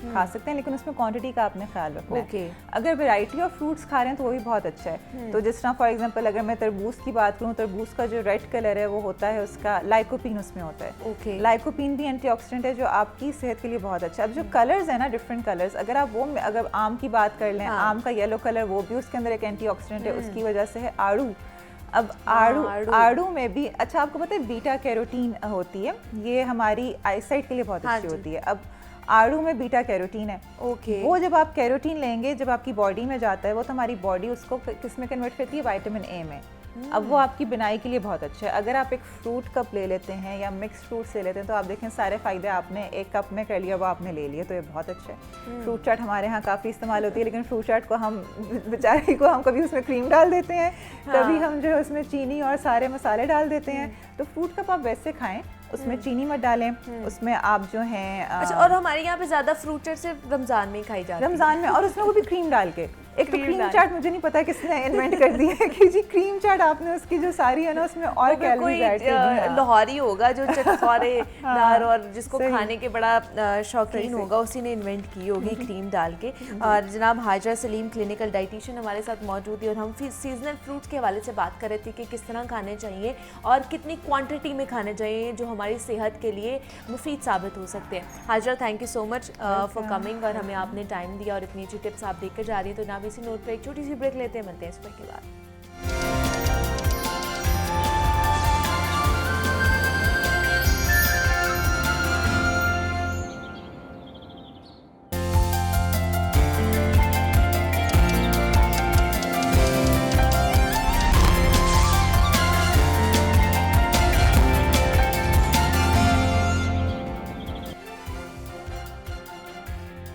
खा सकते हैं, लेकिन उसमें क्वांटिटी का आपने ख्याल रखना है। अगर वैरायटी ऑफ फ्रूट्स खा रहे हैं तो वो भी बहुत अच्छा है। तो जिस तरह फॉर एग्जांपल अगर मैं तरबूज की बात करूँ, तरबूज का जो रेड कलर है वो होता है उसका लाइकोपीन, उसमें होता है। लाइकोपीन भी एंटीऑक्सीडेंट है जो आपकी सेहत के लिए बहुत अच्छा है। अब जो कलर्स है ना, डिफरेंट कलर्स, अगर आप वो, अगर आम की बात कर लें, आम का येलो कलर, वो भी उसके अंदर एक एंटीऑक्सीडेंट है, उसकी वजह से है। आड़ू, अब आड़ू में भी, अच्छा आपको पता है बीटा कैरोटीन होती है, ये हमारी आईसाइट के लिए बहुत अच्छी होती है। अब आड़ू में बीटा कैरोटीन है। वो जब आप कैरोटीन लेंगे, जब आपकी बॉडी में जाता है, वो तो हमारी बॉडी उसको किस में कन्वर्ट करती है? विटामिन ए में। अब वो आपकी बिनाई के लिए बहुत अच्छा है। अगर आप एक फ्रूट कप ले लेते हैं या मिक्स फ्रूट्स ले लेते हैं, तो आप देखें सारे फ़ायदे आपने एक कप में कर लिया, वो आपने ले लिया, तो ये बहुत अच्छा है। फ्रूट चाट हमारे यहाँ काफ़ी इस्तेमाल होती है, लेकिन फ्रूट चाट को हम बेचारे को, हम कभी उसमें क्रीम डाल देते हैं, कभी हम जो है उसमें चीनी और सारे मसाले डाल देते हैं। तो फ्रूट कप आप वैसे खाएँ, उसमें चीनी मत डालें, उसमें आप जो हैं अच्छा, और हमारे यहाँ पे ज़्यादा फ्रूट चाट सिर्फ रमज़ान में ही खाई जाती है। रमज़ान में, और उसमें वो भी क्रीम डाल के। एक तो क्रीम चाट मुझे नहीं पता किसने इन्वेंट कर दी है कि जी क्रीम चाट आपने उसकी जो सारी है ना, उसमें और कैलोरीज ऐड कर दी है। लाहौरी होगा जो चटखारेदार और जिसको खाने के बड़ा शौकीन होगा, उसी ने इन्वेंट की होगी क्रीम डाल के। और जनाब हाजरा सलीम क्लिनिकल डाइटिशियन हमारे साथ मौजूद है, और हम सीजनल फ्रूट्स के हवाले से बात कर रहे थे कि किस तरह खाने चाहिए और कितनी क्वांटिटी में खाने चाहिए जो हमारी सेहत के लिए मुफीद साबित हो सकते हैं। Hajra, thank you so much for coming, और हमें आपने टाइम दिया और इतनी अच्छी टिप्स आप देकर जा रही है। तो जनाब इसी नोट पे एक छोटी सी ब्रेक लेते हैं, मिलते हैं इस ब्रेक के बाद।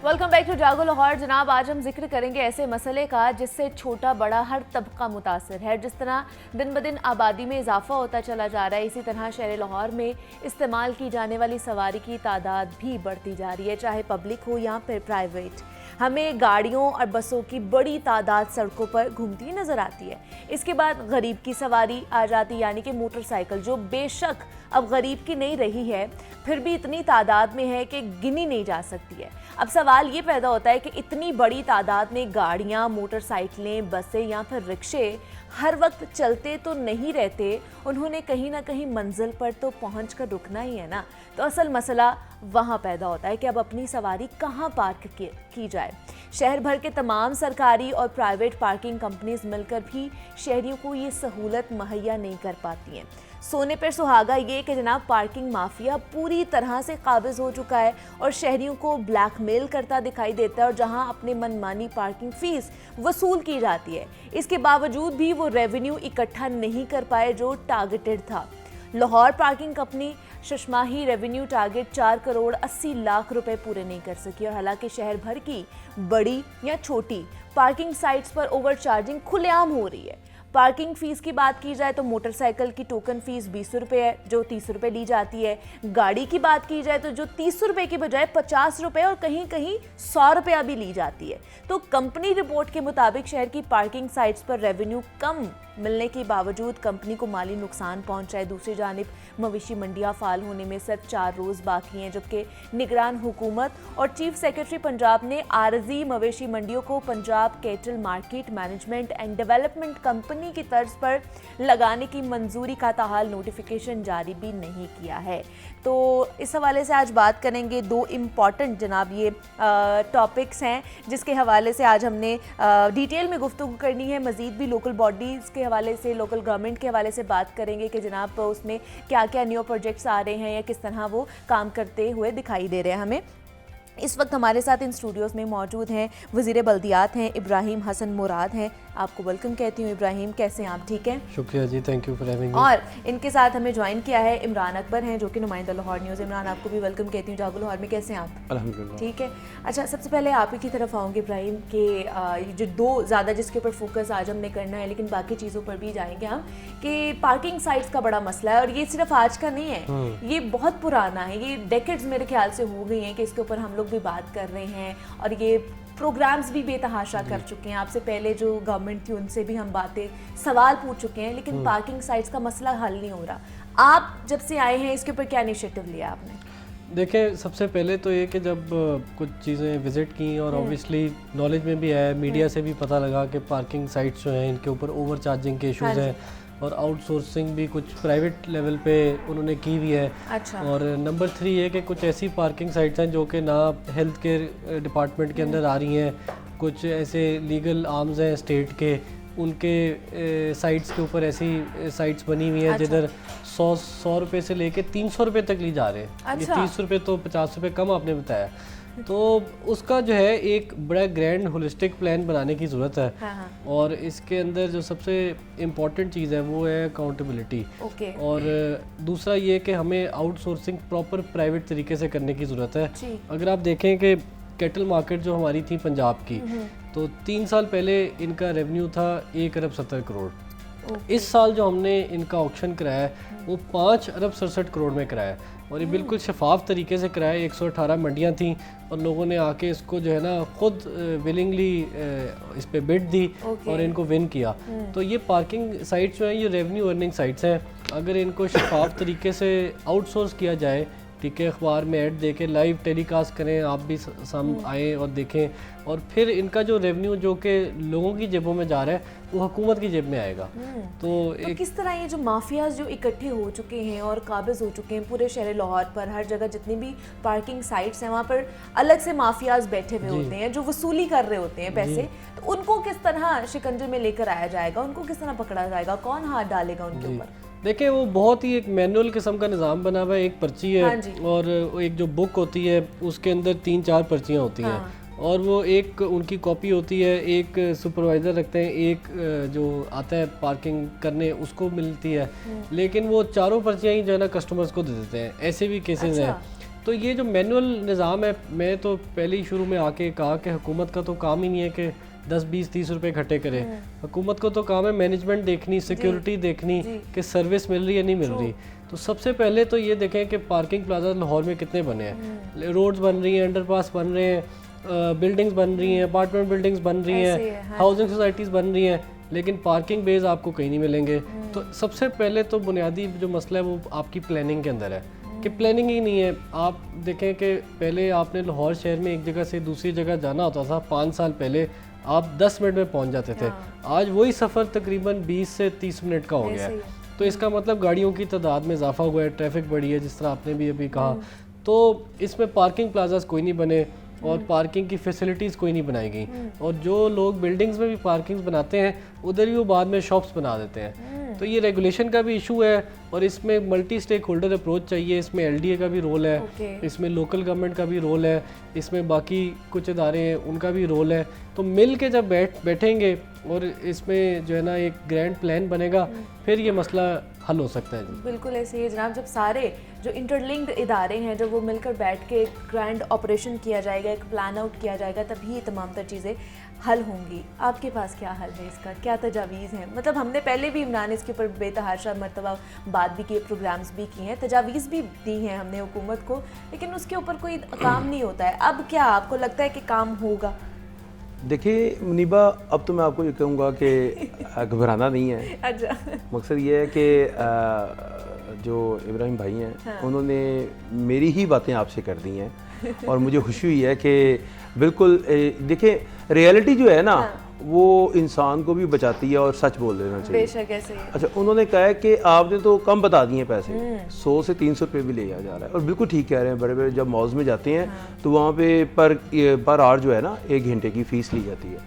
वेलकम बैक टू जागो लाहौर। जनाब, आज हम जिक्र करेंगे ऐसे मसले का जिससे छोटा बड़ा हर तबका मुतासर है। जिस तरह दिन ब दिन आबादी में इजाफा होता चला जा रहा है, इसी तरह शहर लाहौर में इस्तेमाल की जाने वाली सवारी की तादाद भी बढ़ती जा रही है, चाहे पब्लिक हो या फिर प्राइवेट। हमें गाड़ियों और बसों की बड़ी तादाद सड़कों पर घूमती नज़र आती है। इसके बाद गरीब की सवारी आ जाती, यानी कि मोटरसाइकिल, जो बेशक अब गरीब की नहीं रही है, फिर भी इतनी तादाद में है कि गिनी नहीं जा सकती है। अब सवाल ये पैदा होता है कि इतनी बड़ी तादाद में गाड़ियाँ, मोटरसाइकिलें, बसें या फिर रिक्शे हर वक्त चलते तो नहीं रहते, उन्होंने कहीं ना कहीं मंजिल पर तो पहुँच कर रुकना ही है ना। तो असल मसला वहाँ पैदा होता है कि अब अपनी सवारी कहाँ पार्क की जाए। शहर भर के तमाम सरकारी और प्राइवेट पार्किंग कंपनीज मिलकर भी शहरियों को ये सहूलत मुहैया नहीं कर पाती हैं। सोने पर सुहागा ये कि जनाब पार्किंग माफिया पूरी तरह से काबिज हो चुका है और शहरियों को ब्लैकमेल करता दिखाई देता है, और जहां अपने मनमानी पार्किंग फीस वसूल की जाती है, इसके बावजूद भी वो रेवेन्यू इकट्ठा नहीं कर पाए जो टारगेटेड था। लाहौर पार्किंग कंपनी शशमाही रेवेन्यू टारगेट 4 करोड़ 80 लाख रुपए पूरे नहीं कर सकी। और हालांकि शहर भर की बड़ी या छोटी पार्किंग साइट्स पर ओवरचार्जिंग खुलेआम हो रही है। पार्किंग फीस की बात की जाए तो मोटरसाइकिल की टोकन फीस 20 रुपये है, जो 30 रुपये ली जाती है। गाड़ी की बात की जाए तो जो 30 रुपये की बजाय 50 रुपये और कहीं कहीं 100 रुपया भी ली जाती है। तो कंपनी रिपोर्ट के मुताबिक शहर की पार्किंग साइट्स पर रेवेन्यू कम मिलने के बावजूद कंपनी को माली नुकसान पहुंचा है। दूसरी जानिब मवेशी मंडियां फाल होने में सिर्फ 4 रोज बाकी हैं, जबकि निगरान हुकूमत और चीफ सेक्रेटरी पंजाब ने आरजी मवेशी मंडियों को Punjab cattle market management and development company की तर्ज पर लगाने की मंजूरी का ताहाल नोटिफिकेशन जारी भी नहीं किया है। तो इस हवाले से आज बात करेंगे। 2 इम्पॉर्टेंट जनाब ये टॉपिक्स हैं जिसके हवाले से आज हमने डिटेल में गुफ्तगू करनी है। मज़ीद भी लोकल बॉडीज़ के हवाले से, लोकल गवर्नमेंट के हवाले से बात करेंगे कि जनाब उसमें क्या क्या न्यू प्रोजेक्ट्स आ रहे हैं या किस तरह वो काम करते हुए दिखाई दे रहे हैं हमें। इस वक्त हमारे साथ इन स्टूडियोज़ में मौजूद हैं वज़ीर बल्दियात हैं इब्राहिम हसन मुराद हैं। आपको वेलकम कहती हूँ इब्राहिम, कैसे हैं आप? ठीक हैं, शुक्रिया जी, thank you for having me. और इनके साथ हमें ज्वाइन किया है इमरान अकबर हैं जो कि नुमाइंदा लाहौर न्यूज़। इमरान, आपको भी वेलकम कहती हूँ जागो लाहौर में, कैसे हैं आप? अल्हम्दुलिल्लाह। ठीक है। अच्छा, सबसे पहले आप ही की तरफ आऊँगी इब्राहिम कि जो 2 ज़्यादा जिसके ऊपर फोकस आज हमने करना है, लेकिन बाकी चीज़ों पर भी जाएंगे हम, कि पार्किंग साइट्स का बड़ा मसला है। और ये सिर्फ आज का नहीं है, ये बहुत पुराना है, ये डेकेड्स मेरे ख्याल से हो गई हैं कि इसके ऊपर हम लोग भी बात कर रहे हैं और ये प्रोग्राम्स भी बेतहाशा कर चुके हैं। आपसे पहले जो गवर्नमेंट थी उनसे भी हम बातें सवाल पूछ चुके हैं, लेकिन पार्किंग साइट्स का मसला हल नहीं हो रहा। आप जब से आए हैं इसके ऊपर क्या इनिशिएटिव लिया आपने? देखें, सबसे पहले तो ये कि जब कुछ चीज़ें विज़िट की और ऑब्वियसली नॉलेज में भी आया, मीडिया से भी पता लगा कि पार्किंग साइट्स जो हैं इनके ऊपर ओवर चार्जिंग के इशूज़ हैं और आउटसोर्सिंग भी कुछ प्राइवेट लेवल पे उन्होंने की हुई है। अच्छा। और नंबर 3 ये कि कुछ ऐसी पार्किंग साइट्स हैं जो कि ना हेल्थ केयर डिपार्टमेंट के अंदर आ रही हैं, कुछ ऐसे लीगल आर्म्स हैं स्टेट के, उनके साइट्स के ऊपर ऐसी साइट्स बनी हुई हैं। अच्छा। जिधर 100 रुपये से लेके 300 रुपये तक ली जा रहे हैं। अच्छा। ये 30 रुपये तो 50 रुपये कम आपने बताया। तो उसका जो है एक बड़ा ग्रैंड होलिस्टिक प्लान बनाने की ज़रूरत है। हाँ। और इसके अंदर जो सबसे इम्पॉर्टेंट चीज़ है वो है अकाउंटेबिलिटी। ओके। और दूसरा ये कि हमें आउटसोर्सिंग प्रॉपर प्राइवेट तरीके से करने की ज़रूरत है। अगर आप देखें कि कैटल मार्केट जो हमारी थी पंजाब की, तो 3 साल पहले इनका रेवेन्यू था 1 अरब 70 करोड़। इस साल जो हमने इनका ऑक्शन कराया है वो 5 अरब 67 करोड़ में कराया है और ये बिल्कुल शफाफ तरीके से कराया। 118 मंडियाँ थी और लोगों ने आके इसको जो है ना खुद विलिंगली इस पे बिड दी और इनको विन किया। तो ये पार्किंग साइट्स जो हैं ये रेवेन्यू अर्निंग साइट्स हैं। अगर इनको शफाफ तरीके से आउटसोर्स किया जाए, ठीक है, अखबार में ऐड दे के लाइव टेलीकास्ट करें, आप भी सामने आएँ और देखें, और फिर इनका जो रेवेन्यू जो कि लोगों की जेबों में जा रहा है वो हुकूमत की जेब में आएगा। तो किस तरह ये जो माफियाज जो इकट्ठे हो चुके हैं और काबिज हो चुके हैं पूरे शहर लाहौर पर, हर जगह जितनी भी पार्किंग साइट्स हैं वहाँ पर अलग से माफियाज बैठे हुए होते हैं जो वसूली कर रहे होते हैं पैसे, तो उनको किस तरह शिकंजे में लेकर आया जाएगा, उनको किस तरह पकड़ा जाएगा, कौन हाथ डालेगा उनके ऊपर? देखिए, वो बहुत ही एक मैनुअल किस्म का निज़ाम बना हुआ है। एक पर्ची है और एक जो बुक होती है उसके अंदर 3-4 पर्चियाँ होती हैं और वो एक उनकी कॉपी होती है, एक सुपरवाइज़र रखते हैं, एक जो आता है पार्किंग करने उसको मिलती है, लेकिन वो चारों पर्चियाँ ही जो है ना कस्टमर्स को दे देते हैं। ऐसे भी केसेस हैं। तो ये जो मैनुअल निज़ाम है, मैं तो पहले ही शुरू में आके कहा कि हुकूमत का तो काम ही नहीं है कि 10, 20, 30 रुपए इकट्ठे करें। हुकूमत को तो काम है मैनेजमेंट देखनी, सिक्योरिटी देखनी कि सर्विस मिल रही है नहीं मिल रही। तो सबसे पहले तो ये देखें कि पार्किंग प्लाजा लाहौर में कितने बने हैं, रोड्स बन रही हैं, अंडरपास बन रहे हैं, बिल्डिंग्स बन रही हैं, अपार्टमेंट बिल्डिंग्स बन रही हैं, हाउसिंग सोसाइटीज़ बन रही हैं, लेकिन पार्किंग बेस आपको कहीं नहीं मिलेंगे। तो सबसे पहले तो बुनियादी जो मसला है वो आपकी प्लानिंग के अंदर है कि प्लानिंग ही नहीं है। आप देखें कि पहले आपने लाहौर शहर में एक जगह से दूसरी जगह जाना होता था, 5 साल पहले आप 10 मिनट में पहुंच जाते थे। आज वही सफ़र तकरीबन 20 से 30 मिनट का हो गया है। तो इसका मतलब गाड़ियों की तादाद में इजाफा हुआ है, ट्रैफिक बढ़ी है, जिस तरह आपने भी अभी कहा। तो इसमें पार्किंग प्लाजास कोई नहीं बने और पार्किंग की फैसिलिटीज़ कोई नहीं बनाई गई, और जो लोग बिल्डिंग्स में भी पार्किंग्स बनाते हैं उधर ही वो बाद में शॉप्स बना देते हैं। तो ये रेगुलेशन का भी इशू है और इसमें मल्टी स्टेक होल्डर अप्रोच चाहिए। इसमें LDA का भी रोल है, इसमें लोकल गवर्नमेंट का भी रोल है, इसमें बाकी कुछ इदारे हैं उनका भी रोल है। तो मिल के जब बैठेंगे और इसमें जो है ना एक ग्रैंड प्लान बनेगा, फिर ये मसला हल हो सकता है। जी बिल्कुल ऐसे ही है जनाब, जब सारे जो इंटरलिंक्ड इदारे हैं जब वो मिलकर बैठ के एक ग्रैंड ऑपरेशन किया जाएगा, एक प्लान आउट किया जाएगा, तभी ये तमाम तर चीज़ें हल होंगी। आपके पास क्या हल है इसका, क्या तजावीज़ हैं? मतलब हमने पहले भी इमरान इसके ऊपर बेतहाशा मरतबा बात भी की, प्रोग्राम्स भी किए हैं, तजावीज़ भी दी हैं हमने हुकूमत को, लेकिन उसके ऊपर कोई काम नहीं होता है। अब क्या आपको लगता है कि काम होगा? देखिए मुनीबा, अब तो मैं आपको ये कहूँगा कि घबराना नहीं है। अच्छा, मकसद ये है कि जो इब्राहिम भाई हैं, हाँ, उन्होंने मेरी ही बातें आपसे कर दी हैं और मुझे खुशी हुई है कि बिल्कुल देखिए रियलिटी जो है ना, हाँ, वो इंसान को भी बचाती है और सच बोल देना चाहिए। बेशक ऐसे ही। अच्छा, उन्होंने कहा है कि आपने तो कम बता दिए पैसे, 100 से 300 रुपये भी लिया जा रहा है, और बिल्कुल ठीक कह रहे हैं। बड़े बड़े जब मॉल्स में जाते हैं, हाँ, तो वहाँ पे पर आवर जो है ना 1 घंटे की फ़ीस ली जाती है।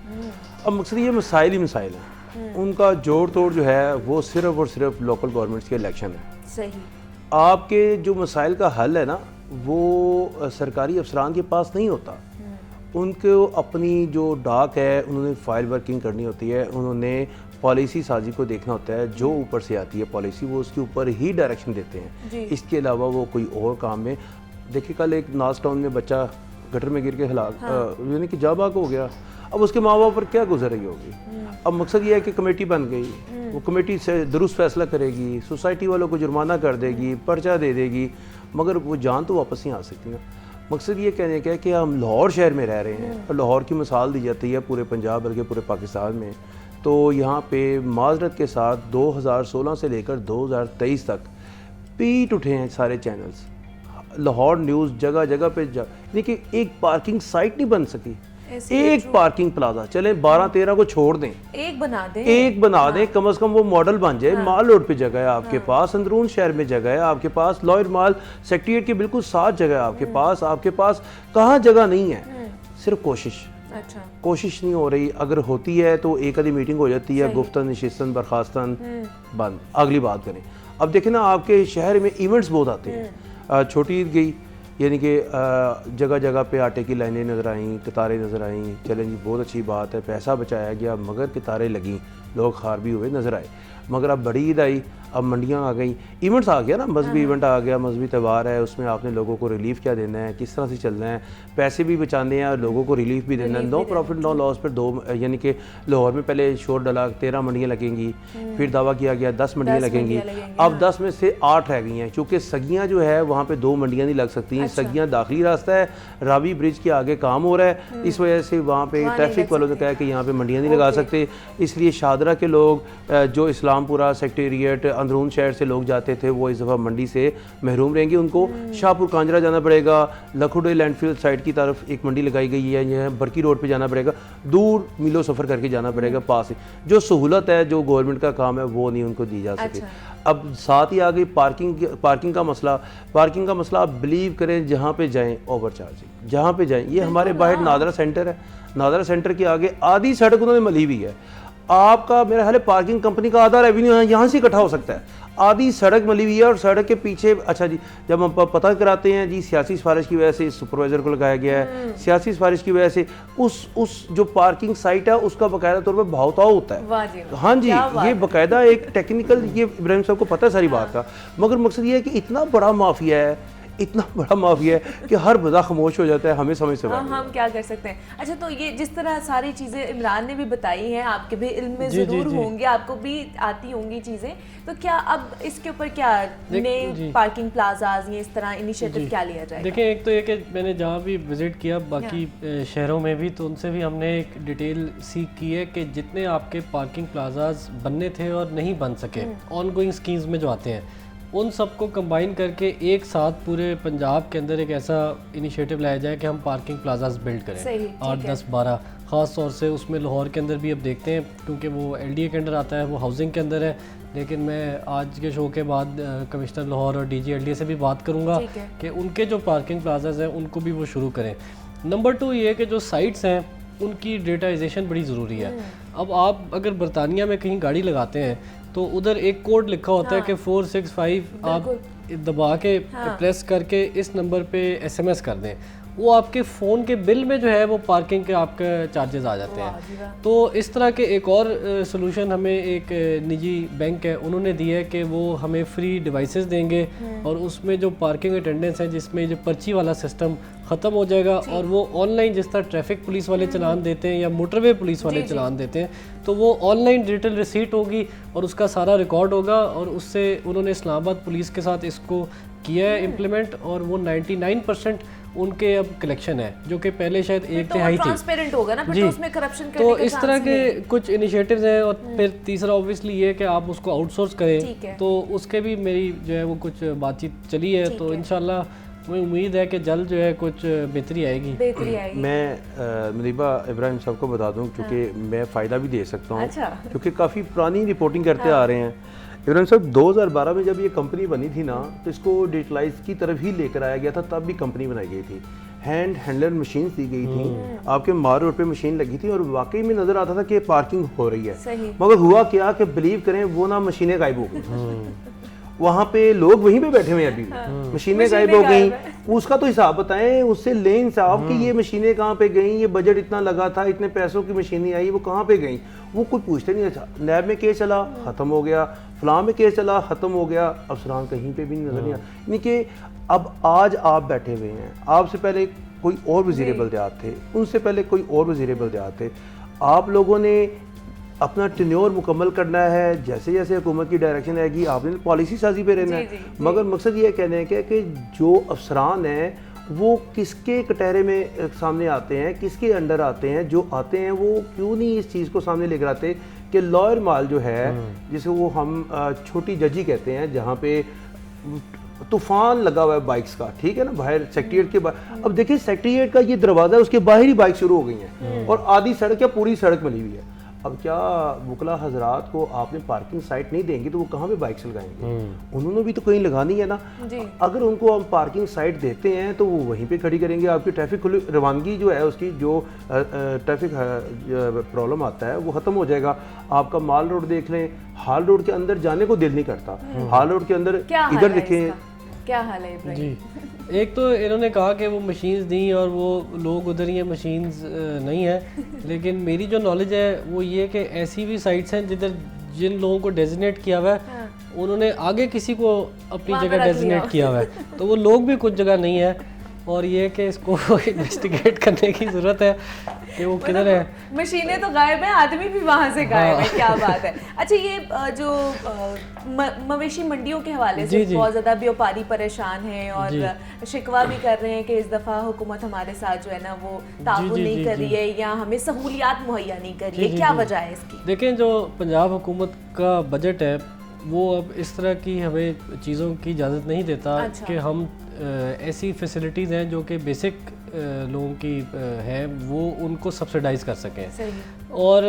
अब मकसद ये मसाइल ही मसाइल हैं, उनका जोड़ तोड़ जो है वो सिर्फ और सिर्फ लोकल गवर्नमेंट्स के इलेक्शन है। सही। आपके जो मसाइल का हल है ना, वो सरकारी अफसरान के पास नहीं होता। उनको अपनी जो डाक है उन्होंने फाइल वर्किंग करनी होती है, उन्होंने पॉलिसी साजी को देखना होता है। जो ऊपर से आती है पॉलिसी वो उसके ऊपर ही डायरेक्शन देते हैं, इसके अलावा वो कोई और काम में। देखिए कल एक नास टाउन में बच्चा गटर में गिर के हलाक, हाँ, यानी कि जाँ बाग हो गया। अब उसके माँ बाप पर क्या गुजर रही होगी। अब मकसद ये है कि कमेटी बन गई, वो कमेटी से दुरुस्त फैसला करेगी, सोसाइटी वालों को जुर्माना कर देगी, पर्चा दे देगी, मगर वो जान तो वापस नहीं आ सकती ना। मकसद ये कहने का है कि हम लाहौर शहर में रह रहे हैं और लाहौर की मिसाल दी जाती है पूरे पंजाब बल्कि पूरे पाकिस्तान में। तो यहाँ पे माजरत के साथ 2016 से लेकर 2023 तक पीट उठे हैं सारे चैनल्स। लाहौर न्यूज़ जगह जगह पे देखिए एक पार्किंग साइट नहीं बन सकी, एक पार्किंग प्लाजा, चले 12-13 को छोड़ दें, एक बना दें, कम से कम वो मॉडल बन जाए। हाँ, माल रोड पे जगह है आपके पास, अंदरून शहर में जगह है आपके पास, लॉयर माल सेक्रेटेरिएट के बिल्कुल साथ जगह है आपके पास कहाँ जगह नहीं है, सिर्फ कोशिश। अच्छा, कोशिश नहीं हो रही। अगर होती है तो एक आधी मीटिंग हो जाती है, गुफ्तन नशिस्तन बर्खास्तन बंद, अगली बात करें। अब देखें ना आपके शहर में इवेंट्स बहुत आते हैं। छोटी ईद गई, यानी कि जगह जगह पे आटे की लाइनें नज़र आईं, कतारें नज़र आईं, चलें जी बहुत अच्छी बात है, पैसा बचाया गया, मगर कतारें लगीं, लोग खार भी हुए नज़र आए। मगर अब बड़ी ईद आई, अब मंडियाँ आ गई, इवेंट्स आ गया ना, मजहबी इवेंट आ गया, मजहबी त्यौहार है, उसमें आपने लोगों को रिलीफ क्या देना है, किस तरह से चलना है, पैसे भी बचाने हैं और लोगों को रिलीफ भी देना है। नो प्रॉफिट नो लॉस पर 2, यानी कि लाहौर में पहले शोर डला 13 मंडियाँ लगेंगी, फिर दावा किया गया 10 मंडियाँ लगेंगी, अब 10 में से 8 रह गई हैं, क्योंकि सगियाँ जो है वहाँ पर 2 मंडियाँ नहीं लग सकती हैं। सगियाँ दाखिली रास्ता है, रावी ब्रिज के आगे काम हो रहा है, इस वजह से वहाँ पर ट्रैफिक वालों ने कहा कि यहाँ पर मंडियाँ नहीं लगा सकते। इसलिए शादरा के लोग जो इस्लामपुरा सेक्रेटेरिएट अंदरून शहर से लोग जाते थे वो इस दफ़ा मंडी से महरूम रहेंगे। उनको शाहपुर कांजरा जाना पड़ेगा, लखोडे लैंडफिल साइड की तरफ एक मंडी लगाई गई है, यह बरकी रोड पे जाना पड़ेगा, दूर मीलों सफ़र करके जाना पड़ेगा। पास ही जो सहूलत है, जो गवर्नमेंट का काम है, वो नहीं उनको दी जा सके। अब साथ ही आ गई पार्किंग का मसला। पार्किंग का मसला आप बिलीव करें, जहाँ पे जाएँ ओवर चार्जिंग, जहाँ पे जाएँ। ये हमारे बाहर नादरा सेंटर है, नादरा सेंटर के आगे आधी सड़क उन्होंने मली हुई है। आपका मेरा ख्याल है पार्किंग कंपनी का आधा रेवेन्यू यहाँ से इकट्ठा हो सकता है। आधी सड़क मली हुई है और सड़क के पीछे, अच्छा जी, जब हम पता कराते हैं जी सियासी सिफारिश की वजह से सुपरवाइजर को लगाया गया है, सियासी सिफारिश की वजह से उस जो पार्किंग साइट है उसका बाकायदा तौर पर भाव-ताव होता है। हाँ जी, ये बाकायदा एक टेक्निकल, ये इब्राहिम साहब को पता है सारी बात का, मगर मकसद ये है कि इतना बड़ा माफिया है, इतना बड़ा माफिया है कि हर बंदा खामोश हो जाता है, हमें समझ से बात। हम क्या कर सकते हैं। अच्छा, तो ये जिस तरह सारी चीज़ें इमरान ने भी बताई हैं, आपके भी इल्म में ज़रूर होंगे, आपको भी आती होंगी चीज़ें, तो क्या अब इसके ऊपर क्या नए पार्किंग प्लाजाज ये इस तरह इनिशिएटिव क्या लिया जाएगा? देखिए, एक तो ये कि मैंने जहाँ भी विज़िट किया बाकी शहरों में भी, तो उनसे भी हमने एक डिटेल सीख की है कि जितने आपके पार्किंग प्लाजाज बनने थे और नहीं बन सके ऑन गोइंग स्कीम्स में जो आते हैं, उन सबको कंबाइन करके एक साथ पूरे पंजाब के अंदर एक ऐसा इनिशिएटिव लाया जाए कि हम पार्किंग प्लाजाज बिल्ड करें, 8, 10, 12 ख़ास तौर से। उसमें लाहौर के अंदर भी अब देखते हैं, क्योंकि वो LDA के अंदर आता है, वो हाउसिंग के अंदर है, लेकिन मैं आज के शो के बाद कमिश्नर लाहौर और DG LDA से भी बात करूँगा कि उनके जो पार्किंग प्लाजाज हैं उनको भी वो शुरू करें। नंबर 2 ये कि जो साइट्स हैं उनकी डेटाइजेशन बड़ी ज़रूरी है। अब आप अगर बरतानिया में कहीं गाड़ी लगाते हैं तो उधर एक कोड लिखा होता है कि 465 आप दबा के प्रेस करके इस नंबर पे SMS कर दें, वो आपके फ़ोन के बिल में जो है वो पार्किंग के आपके चार्जेस आ जाते हैं। तो इस तरह के एक और सोल्यूशन हमें एक निजी बैंक है उन्होंने दी है कि वो हमें फ्री डिवाइसेस देंगे और उसमें जो पार्किंग अटेंडेंस है जिसमें जो पर्ची वाला सिस्टम ख़त्म हो जाएगा और वो ऑनलाइन जिस तरह ट्रैफिक पुलिस वाले चलान देते हैं या मोटरवे पुलिस वाले चलान देते हैं, तो वो ऑनलाइन डिजिटल रिसीट होगी और उसका सारा रिकॉर्ड होगा। और उससे उन्होंने इस्लामाबाद पुलिस के साथ इसको किया है इम्प्लीमेंट और वो 99% उनके अब कलेक्शन है, जो कि पहले शायद एक तिहाई थी। ट्रांसपेरेंट होगा ना, फिर तो उसमें करप्शन तो इस तरह के कुछ इनिशिएटिव्स हैं। और फिर तीसरा ऑब्वियसली ये कि आप उसको आउटसोर्स करें, तो उसके भी मेरी जो है वो कुछ बातचीत चली है। तो इंशाल्लाह मुझे उम्मीद है कि जल्द जो है कुछ बेहतरी आएगी। मैं मुनीबा इब्राहिम साहब को बता दूं क्योंकि मैं फ़ायदा भी दे सकता हूं, क्योंकि काफ़ी पुरानी रिपोर्टिंग करते आ रहे हैं। इब्राहिम साहब 2012 में जब ये कंपनी बनी थी ना, तो इसको डिजिटलाइज की तरफ ही लेकर आया गया था, तब भी कंपनी बनाई गई थी। हैंडलर मशीन दी गई थी, आपके मार रोड पे मशीन लगी थी और वाकई में नज़र आता था कि पार्किंग हो रही है। मगर हुआ क्या कि बिलीव करें वो ना मशीनें गायब हो गई, वहाँ पे लोग वहीं पे बैठे हुए हैं अभी भी, मशीनें गायब हो गई। उसका तो हिसाब बताएं, उससे ले इंसाफ कि ये मशीनें कहाँ पे गई, ये बजट इतना लगा था, इतने पैसों की मशीनें आई, वो कहाँ पे गई, वो कोई पूछते नहीं। अच्छा नैब में केस चला ख़त्म हो गया, फलां में केस चला ख़त्म हो गया, अफसरान कहीं पे भी नजर नहीं आया। यानी कि अब आज आप बैठे हुए हैं, आपसे पहले कोई और वज़ीर बल्दियात थे, उनसे पहले कोई और वज़ीर बल्दियात थे, आप लोगों ने अपना टेन्योर मुकम्मल करना है, जैसे जैसे हुकूमत की डायरेक्शन आएगी आपने पॉलिसी साजी पे रहना है। मगर मकसद ये कहने का कि जो अफसरान हैं वो किसके कटहरे में सामने आते हैं, किसके अंडर आते हैं, जो आते हैं वो क्यों नहीं इस चीज़ को सामने लेकर आते कि लॉयर माल जो है जिसे वो हम छोटी जजी कहते हैं, जहाँ पे तूफान लगा हुआ है बाइक्स का, ठीक है ना, बाहर सेक्रेटेरिएट के बाहर। अब देखिए सेक्रेटेरिएट का ये दरवाज़ा है, उसके बाहर ही बाइक शुरू हो गई हैं और आधी सड़क या पूरी सड़क बनी हुई है। अब क्या वकला हजरात को आपने पार्किंग साइट नहीं देंगे तो वो कहाँ पे बाइक्स लगाएंगे? उन्होंने भी तो कहीं लगानी है ना। अगर उनको हम पार्किंग साइट देते हैं तो वो वहीं पे खड़ी करेंगे। आपकी ट्रैफिक रवानगी जो है उसकी जो ट्रैफिक प्रॉब्लम आता है वो ख़त्म हो जाएगा। आपका माल रोड देख लें, हाल रोड के अंदर जाने को दिल नहीं करता। हाल रोड के अंदर इधर देखें क्या हाल है इब्राहिम जी। एक तो इन्होंने कहा कि वो मशीन्स दी और वो लोग उधर ही मशीन्स नहीं है, लेकिन मेरी जो नॉलेज है वो ये कि ऐसी भी साइट्स हैं जिधर जिन लोगों को डेजिग्नेट किया हुआ है उन्होंने आगे किसी को अपनी जगह डेजिग्नेट किया हुआ है, तो वो लोग भी कुछ जगह नहीं है। और ये कि इसको इन्वेस्टिगेट करने की ज़रूरत है कि वो किधर है। मशीनें तो गायब हैं, आदमी भी वहाँ से गायब है। क्या बात है। अच्छा ये जो मवेशी मंडियों के हवाले से बहुत ज़्यादा व्यापारी परेशान हैं और शिकवा भी कर रहे हैं कि इस दफ़ा हुकूमत हमारे साथ जो है ना वो ताउन नहीं कर रही है या हमें सहूलियात मुहैया नहीं कर रही है, क्या वजह है इसकी? देखें जो पंजाब हुकूमत का बजट है वो अब इस तरह की हमें चीज़ों की इजाज़त नहीं देता कि हम ऐसी फैसिलिटीज़ हैं जो कि बेसिक लोगों की हैं वो उनको सब्सिडाइज़ कर सकें। और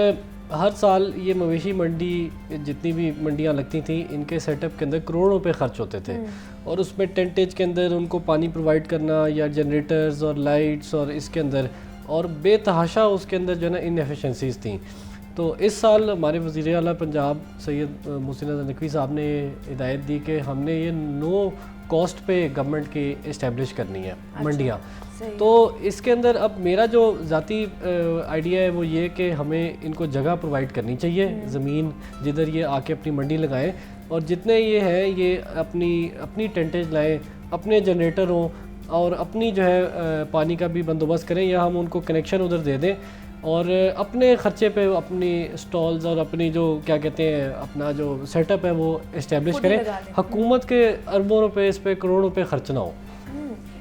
हर साल ये मवेशी मंडी जितनी भी मंडियां लगती थी इनके सेटअप के अंदर करोड़ों रुपए खर्च होते थे और उसमें टेंटेज के अंदर उनको पानी प्रोवाइड करना या जनरेटर्स और लाइट्स और इसके अंदर और बेतहाशा उसके अंदर जो है ना इनएफिशिएंसीज थी। तो इस साल हमारे वज़ीर आला पंजाब सैयद मोहसिन अज़हर नकवी साहब ने हिदायत दी कि हमने ये नो कॉस्ट पे गवर्नमेंट की इस्टेब्लिश करनी है मंडियाँ। तो इसके अंदर अब मेरा जो ज़ाती आइडिया है वो ये कि हमें इनको जगह प्रोवाइड करनी चाहिए, ज़मीन जिधर ये आके अपनी मंडी लगाएं और जितने ये हैं ये अपनी टेंटेज लाएं, अपने जनरेटर हों और अपनी जो है पानी का भी बंदोबस्त करें या हम उनको कनेक्शन उधर दे दें और अपने ख़र्चे पे अपनी स्टॉल्स और अपनी जो क्या कहते हैं अपना जो सेटअप है वो इस्टेब्लिश करें। हुकूमत के अरबों रुपए इस पे करोड़ों रुपए खर्च ना हो।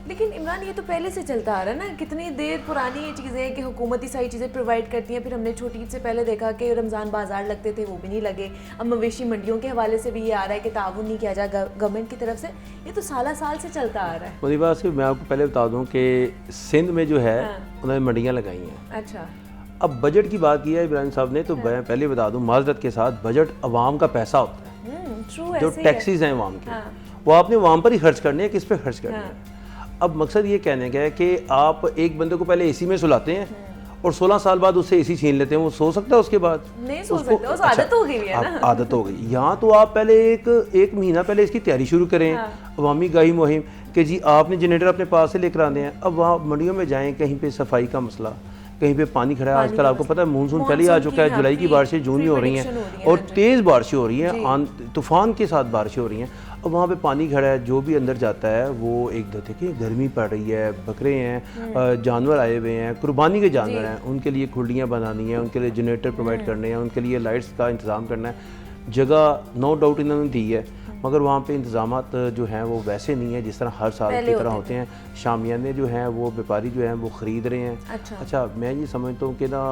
लेकिन इमरान ये तो पहले से चलता आ रहा है ना, कितनी देर पुरानी ये चीज़ें हैं कि हुकूमत ही सारी चीज़ें प्रोवाइड करती हैं। फिर हमने छोटी ईद से पहले देखा कि रमज़ान बाजार लगते थे वो भी नहीं लगे। अब मवेशी मंडियों के हवाले से भी ये आ रहा है कि ताउन नहीं किया जाए गवर्नमेंट की तरफ से। ये तो साल से चलता आ रहा है। मुनीबा सिर्फ मैं आपको पहले बता दूँ कि सिंध में जो है उन्होंने मंडियाँ लगाई हैं। अच्छा अब बजट की बात की है इब्राहिम साहब ने, तो मैं पहले बता दूं माजरत के साथ बजट अवाम का पैसा होता है। जो टैक्सीज हैं अवाम के वो आपने अवाम पर ही खर्च करने हैं, किस पे खर्च करने हैं। अब मकसद ये कहने का है कि आप एक बंदे को पहले एसी में सुलाते हैं, और 16 साल बाद उससे एसी छीन लेते हैं, वो सो सकता है उसके बाद? नहीं सो सकते, उसको आदत हो गई है ना। आदत हो गई। यहाँ तो आप पहले एक महीना पहले इसकी तैयारी शुरू करें, अवामी गाही मुहिम कि जी आपने जनरेटर अपने पास से लेकर आने हैं। अब वहाँ मंडियों में जाएं, कहीं पे सफाई का मसला, कहीं पे पानी खड़ा है। आजकल आपको पता है मानसून पहले आ चुका है, जुलाई की बारिशें जून में हो रही हैं और तेज़ बारिशें हो रही हैं, तूफान के साथ बारिशें हो रही हैं। अब वहाँ पे पानी खड़ा है, जो भी अंदर जाता है वो एक देखिए गर्मी पड़ रही है, बकरे हैं, जानवर आए हुए हैं, कुर्बानी के जानवर हैं, उनके लिए खुलियाँ बनानी है, उनके लिए जनरेटर प्रोवाइड करने हैं, उनके लिए लाइट्स का इंतज़ाम करना है। जगह नो डाउट इन्होंने दी है, मगर वहाँ पे इंतज़ामात जो हैं वो वैसे नहीं है जिस तरह हर साल की तरह होते हैं। शामियाने जो हैं वो व्यापारी जो हैं वो ख़रीद रहे हैं। अच्छा मैं ये समझता हूँ कि ना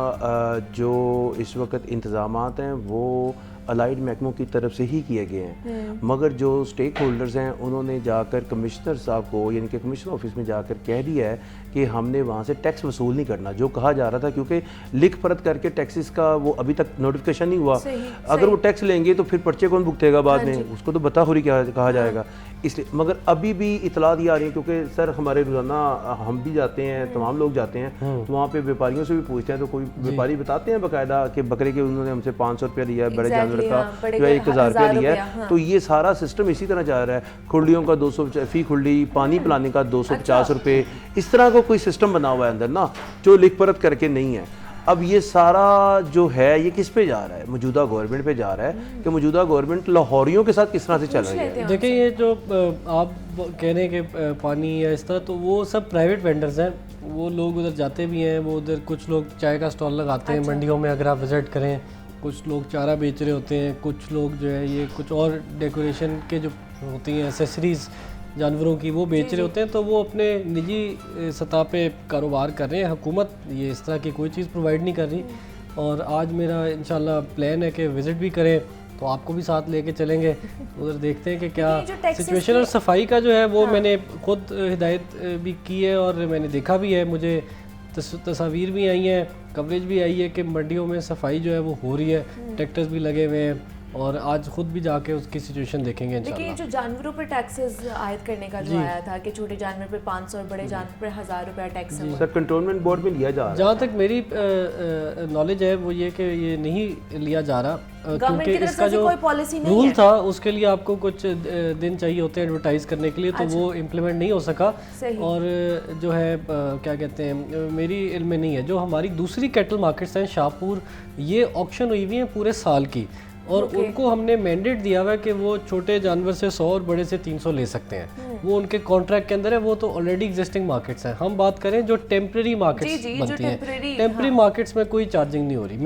जो इस वक्त इंतज़ामात हैं वो अलाइड महकमों की तरफ से ही किए गए हैं, मगर जो स्टेक होल्डर्स हैं उन्होंने जाकर कमिश्नर साहब को यानी कि कमिश्नर ऑफिस में जाकर कह दिया है कि हमने वहाँ से टैक्स वसूल नहीं करना, जो कहा जा रहा था, क्योंकि लिख परत करके टैक्सेस का वो अभी तक नोटिफिकेशन नहीं हुआ। अगर वो टैक्स लेंगे तो फिर पर्चे कौन भुगतेगा बाद में, उसको तो बता हो रही कहा जाएगा। इसलिए मगर अभी भी इतलात ये आ रही है, क्योंकि सर हमारे रोज़ाना हम भी जाते हैं, तमाम लोग जाते हैं, तो वहाँ पे व्यापारियों से भी पूछते हैं, तो कोई व्यापारी बताते हैं बाकायदा कि बकरे के उन्होंने हमसे 500 रुपया लिया है, बड़े जानवर का जो है 1000 रुपया लिया है। तो ये सारा सिस्टम इसी तरह जा रहा है। खुर्लियों का 200 फी खुर्ली, पानी पिलाने का 250 रुपये, इस तरह का कोई सिस्टम बना हुआ है अंदर ना, जो लिख परत करके नहीं है। अब ये सारा जो है ये किस पे जा रहा है? मौजूदा गवर्नमेंट पे जा रहा है कि मौजूदा गवर्नमेंट लाहौरियों के साथ किस तरह से चल रही है। देखिए ये जो आप कह रहे हैं कि पानी या इस तरह, तो वो सब प्राइवेट वेंडर्स हैं, वो लोग उधर जाते भी हैं, वो उधर कुछ लोग चाय का स्टॉल लगाते हैं मंडियों में, अगर आप विज़िट करें, कुछ लोग चारा बेच रहे होते हैं, कुछ लोग जो है ये कुछ और डेकोरेशन के जो होती हैं एसेसरीज़ जानवरों की वो बेच रहे होते हैं, तो वो अपने निजी सतह पे कारोबार कर रहे हैं। हुकूमत ये इस तरह की कोई चीज़ प्रोवाइड नहीं कर रही। और आज मेरा इंशाल्लाह प्लान है कि विज़िट भी करें, तो आपको भी साथ लेके चलेंगे, उधर देखते हैं कि क्या सिचुएशन। और सफाई का जो है वो मैंने खुद हिदायत भी की है और मैंने देखा भी है, मुझे तस्वीर भी आई हैं, कवरेज भी आई है कि मंडियों में सफाई जो है वो हो रही है, ट्रैक्टर्स भी लगे हुए हैं, और आज खुद भी जाके उसकी सिचुएशन देखेंगे इंशाल्लाह। देखिए जो जानवरों पर टैक्सेस आयद करने का जो आया था कि छोटे जानवर पर 500 और बड़े जानवर पर 1000 रुपया टैक्स है, सर कंटोनमेंट बोर्ड में लिया जा रहा है। जहाँ तक मेरी नॉलेज है वो ये कि ये नहीं लिया जा रहा, क्योंकि इसका जो रूल था उसके लिए आपको कुछ दिन चाहिए होते हैं एडवर्टाइज करने के लिए, तो वो इम्प्लीमेंट नहीं हो सका। और जो है क्या कहते हैं, मेरी इल्म में नहीं है। जो हमारी दूसरी कैटल मार्केट्स हैं शाहपुर, ये ऑक्शन हुई हुई हैं पूरे साल की, और उनको हमने मैंडेट दिया हुआ है कि वो छोटे जानवर से 100 और बड़े से 300 ले सकते हैं, वो उनके कॉन्ट्रैक्ट के अंदर है। वो तो ऑलरेडी एग्जिस्टिंग मार्केट्स हैं। हम बात करें जो टेम्परेरी मार्केट्स बनती हैं, टेम्परेरी मार्केट्स में कोई चार्जिंग नहीं हो रही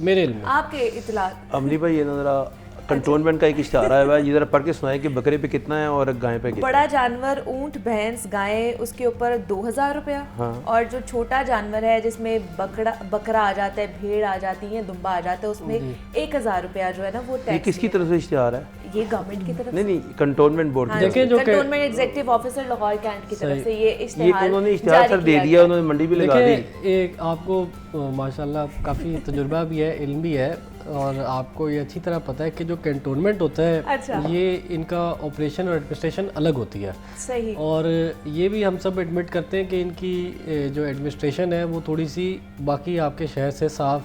मेरे इल्म में। आपके इत्तलात अमली भाई ये जरा कंटोनमेंट का एक इश्तिहार आया हुआ है, ये जरा पढ़ के सुनाए कि बकरे पे कितना है और गाय पे कितना। बड़ा जानवर ऊंट, भैंस, गाय, उसके ऊपर 2000 रुपया। और जो छोटा जानवर है जिसमें बकरा आ जाता है, भेड़ आ जाती है, दुम्बा आ जाता है, उसमें 1000 रुपया जो है ना वो टैक्स। ये किसकी तरफ से इश्तिहार है? ये गवर्नमेंट की तरफ नहीं कंटोनमेंट बोर्ड की, देखिए जो cantonment executive officer Lahore cantt की तरफ से ये इश्तिहार उन्होंने इश्तिहार सर दे दिया, उन्होंने मंडी भी लगा दी। एक आपको माशाल्लाह काफ़ी तजुर्बा भी है, इल्म भी है, और आपको ये अच्छी तरह पता है कि जो कैंटोनमेंट होता है ये इनका ऑपरेशन और एडमिनिस्ट्रेशन अलग होती है। सही। और ये भी हम सब एडमिट करते हैं कि इनकी जो एडमिनिस्ट्रेशन है वो थोड़ी सी बाकी आपके शहर से साफ़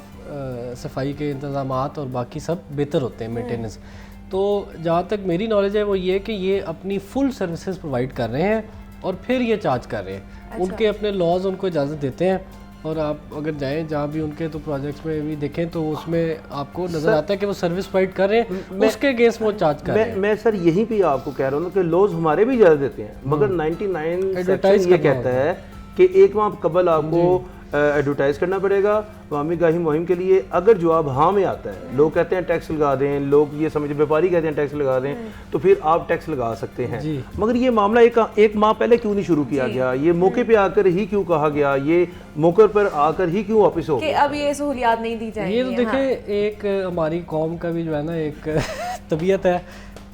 सफाई के इंतज़ामात और बाकी सब बेहतर होते हैं, मेंटेनेंस। तो जहाँ तक मेरी नॉलेज है वो ये कि ये अपनी फुल सर्विसेज प्रोवाइड कर रहे हैं और फिर ये चार्ज कर रहे हैं। उनके अपने लॉज उनको इजाज़त देते हैं, और आप अगर जाएं जहाँ भी उनके तो प्रोजेक्ट्स में भी देखें तो उसमें आपको नज़र आता है कि वो सर्विस प्रोवाइड कर रहे हैं, उसके अगेंस्ट वो चार्ज कर रहे हैं। मैं सर यहीं पे आपको कह रहा हूँ कि लॉज हमारे भी इजाज़त देते हैं, मगर 99 सेक्शन ये कहता है कि एक माह कबल आपको एडवर्टाइज करना पड़ेगा अवामी गाही मुहिम के लिए। अगर जवाब हाँ में आता है, लोग कहते हैं टैक्स लगा दें, लोग ये समझे, व्यापारी कहते हैं टैक्स लगा दें, तो फिर आप टैक्स लगा सकते हैं। मगर ये मामला एक माह पहले क्यों नहीं शुरू किया गया? ये मौके पे आकर ही क्यों कहा गया? ये मौके पर आकर ही क्यों वापस हो गया? अब ये सहूलियात नहीं दी जाएंगी। ये तो देखें एक हमारी कौम का भी जो है ना एक तबीयत है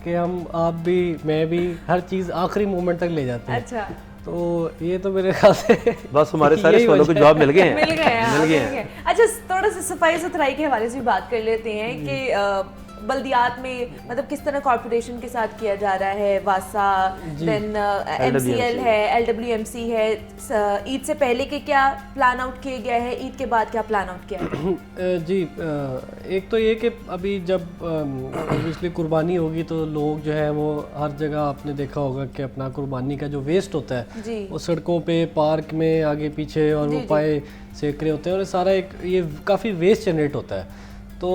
कि हम, आप भी, मैं भी, हर चीज़ आखिरी मोमेंट तक ले जाते हैं। अच्छा, तो ये तो मेरे ख्याल से बस हमारे सारे सवालों के जवाब मिल गए हैं। अच्छा, थोड़ा सा सफाई सुथराई के हवाले से बात कर लेते हैं कि बल्दियात में मतलब किस तरह कॉर्पोरेशन के साथ किया जा रहा है, वासा, देन MCL है, LWMC है, ईद से पहले के क्या प्लान आउट किए गया है, ईद के बाद क्या प्लान आउट किया है? जी, एक तो ये कि अभी जब ऑब्वियसली कुर्बानी होगी तो लोग जो है वो हर जगह आपने देखा होगा कि अपना कुर्बानी का जो वेस्ट होता है वो सड़कों पे, पार्क में आगे पीछे और वो पाए सेक रहे होते हैं और सारा एक ये काफ़ी वेस्ट जनरेट होता है। तो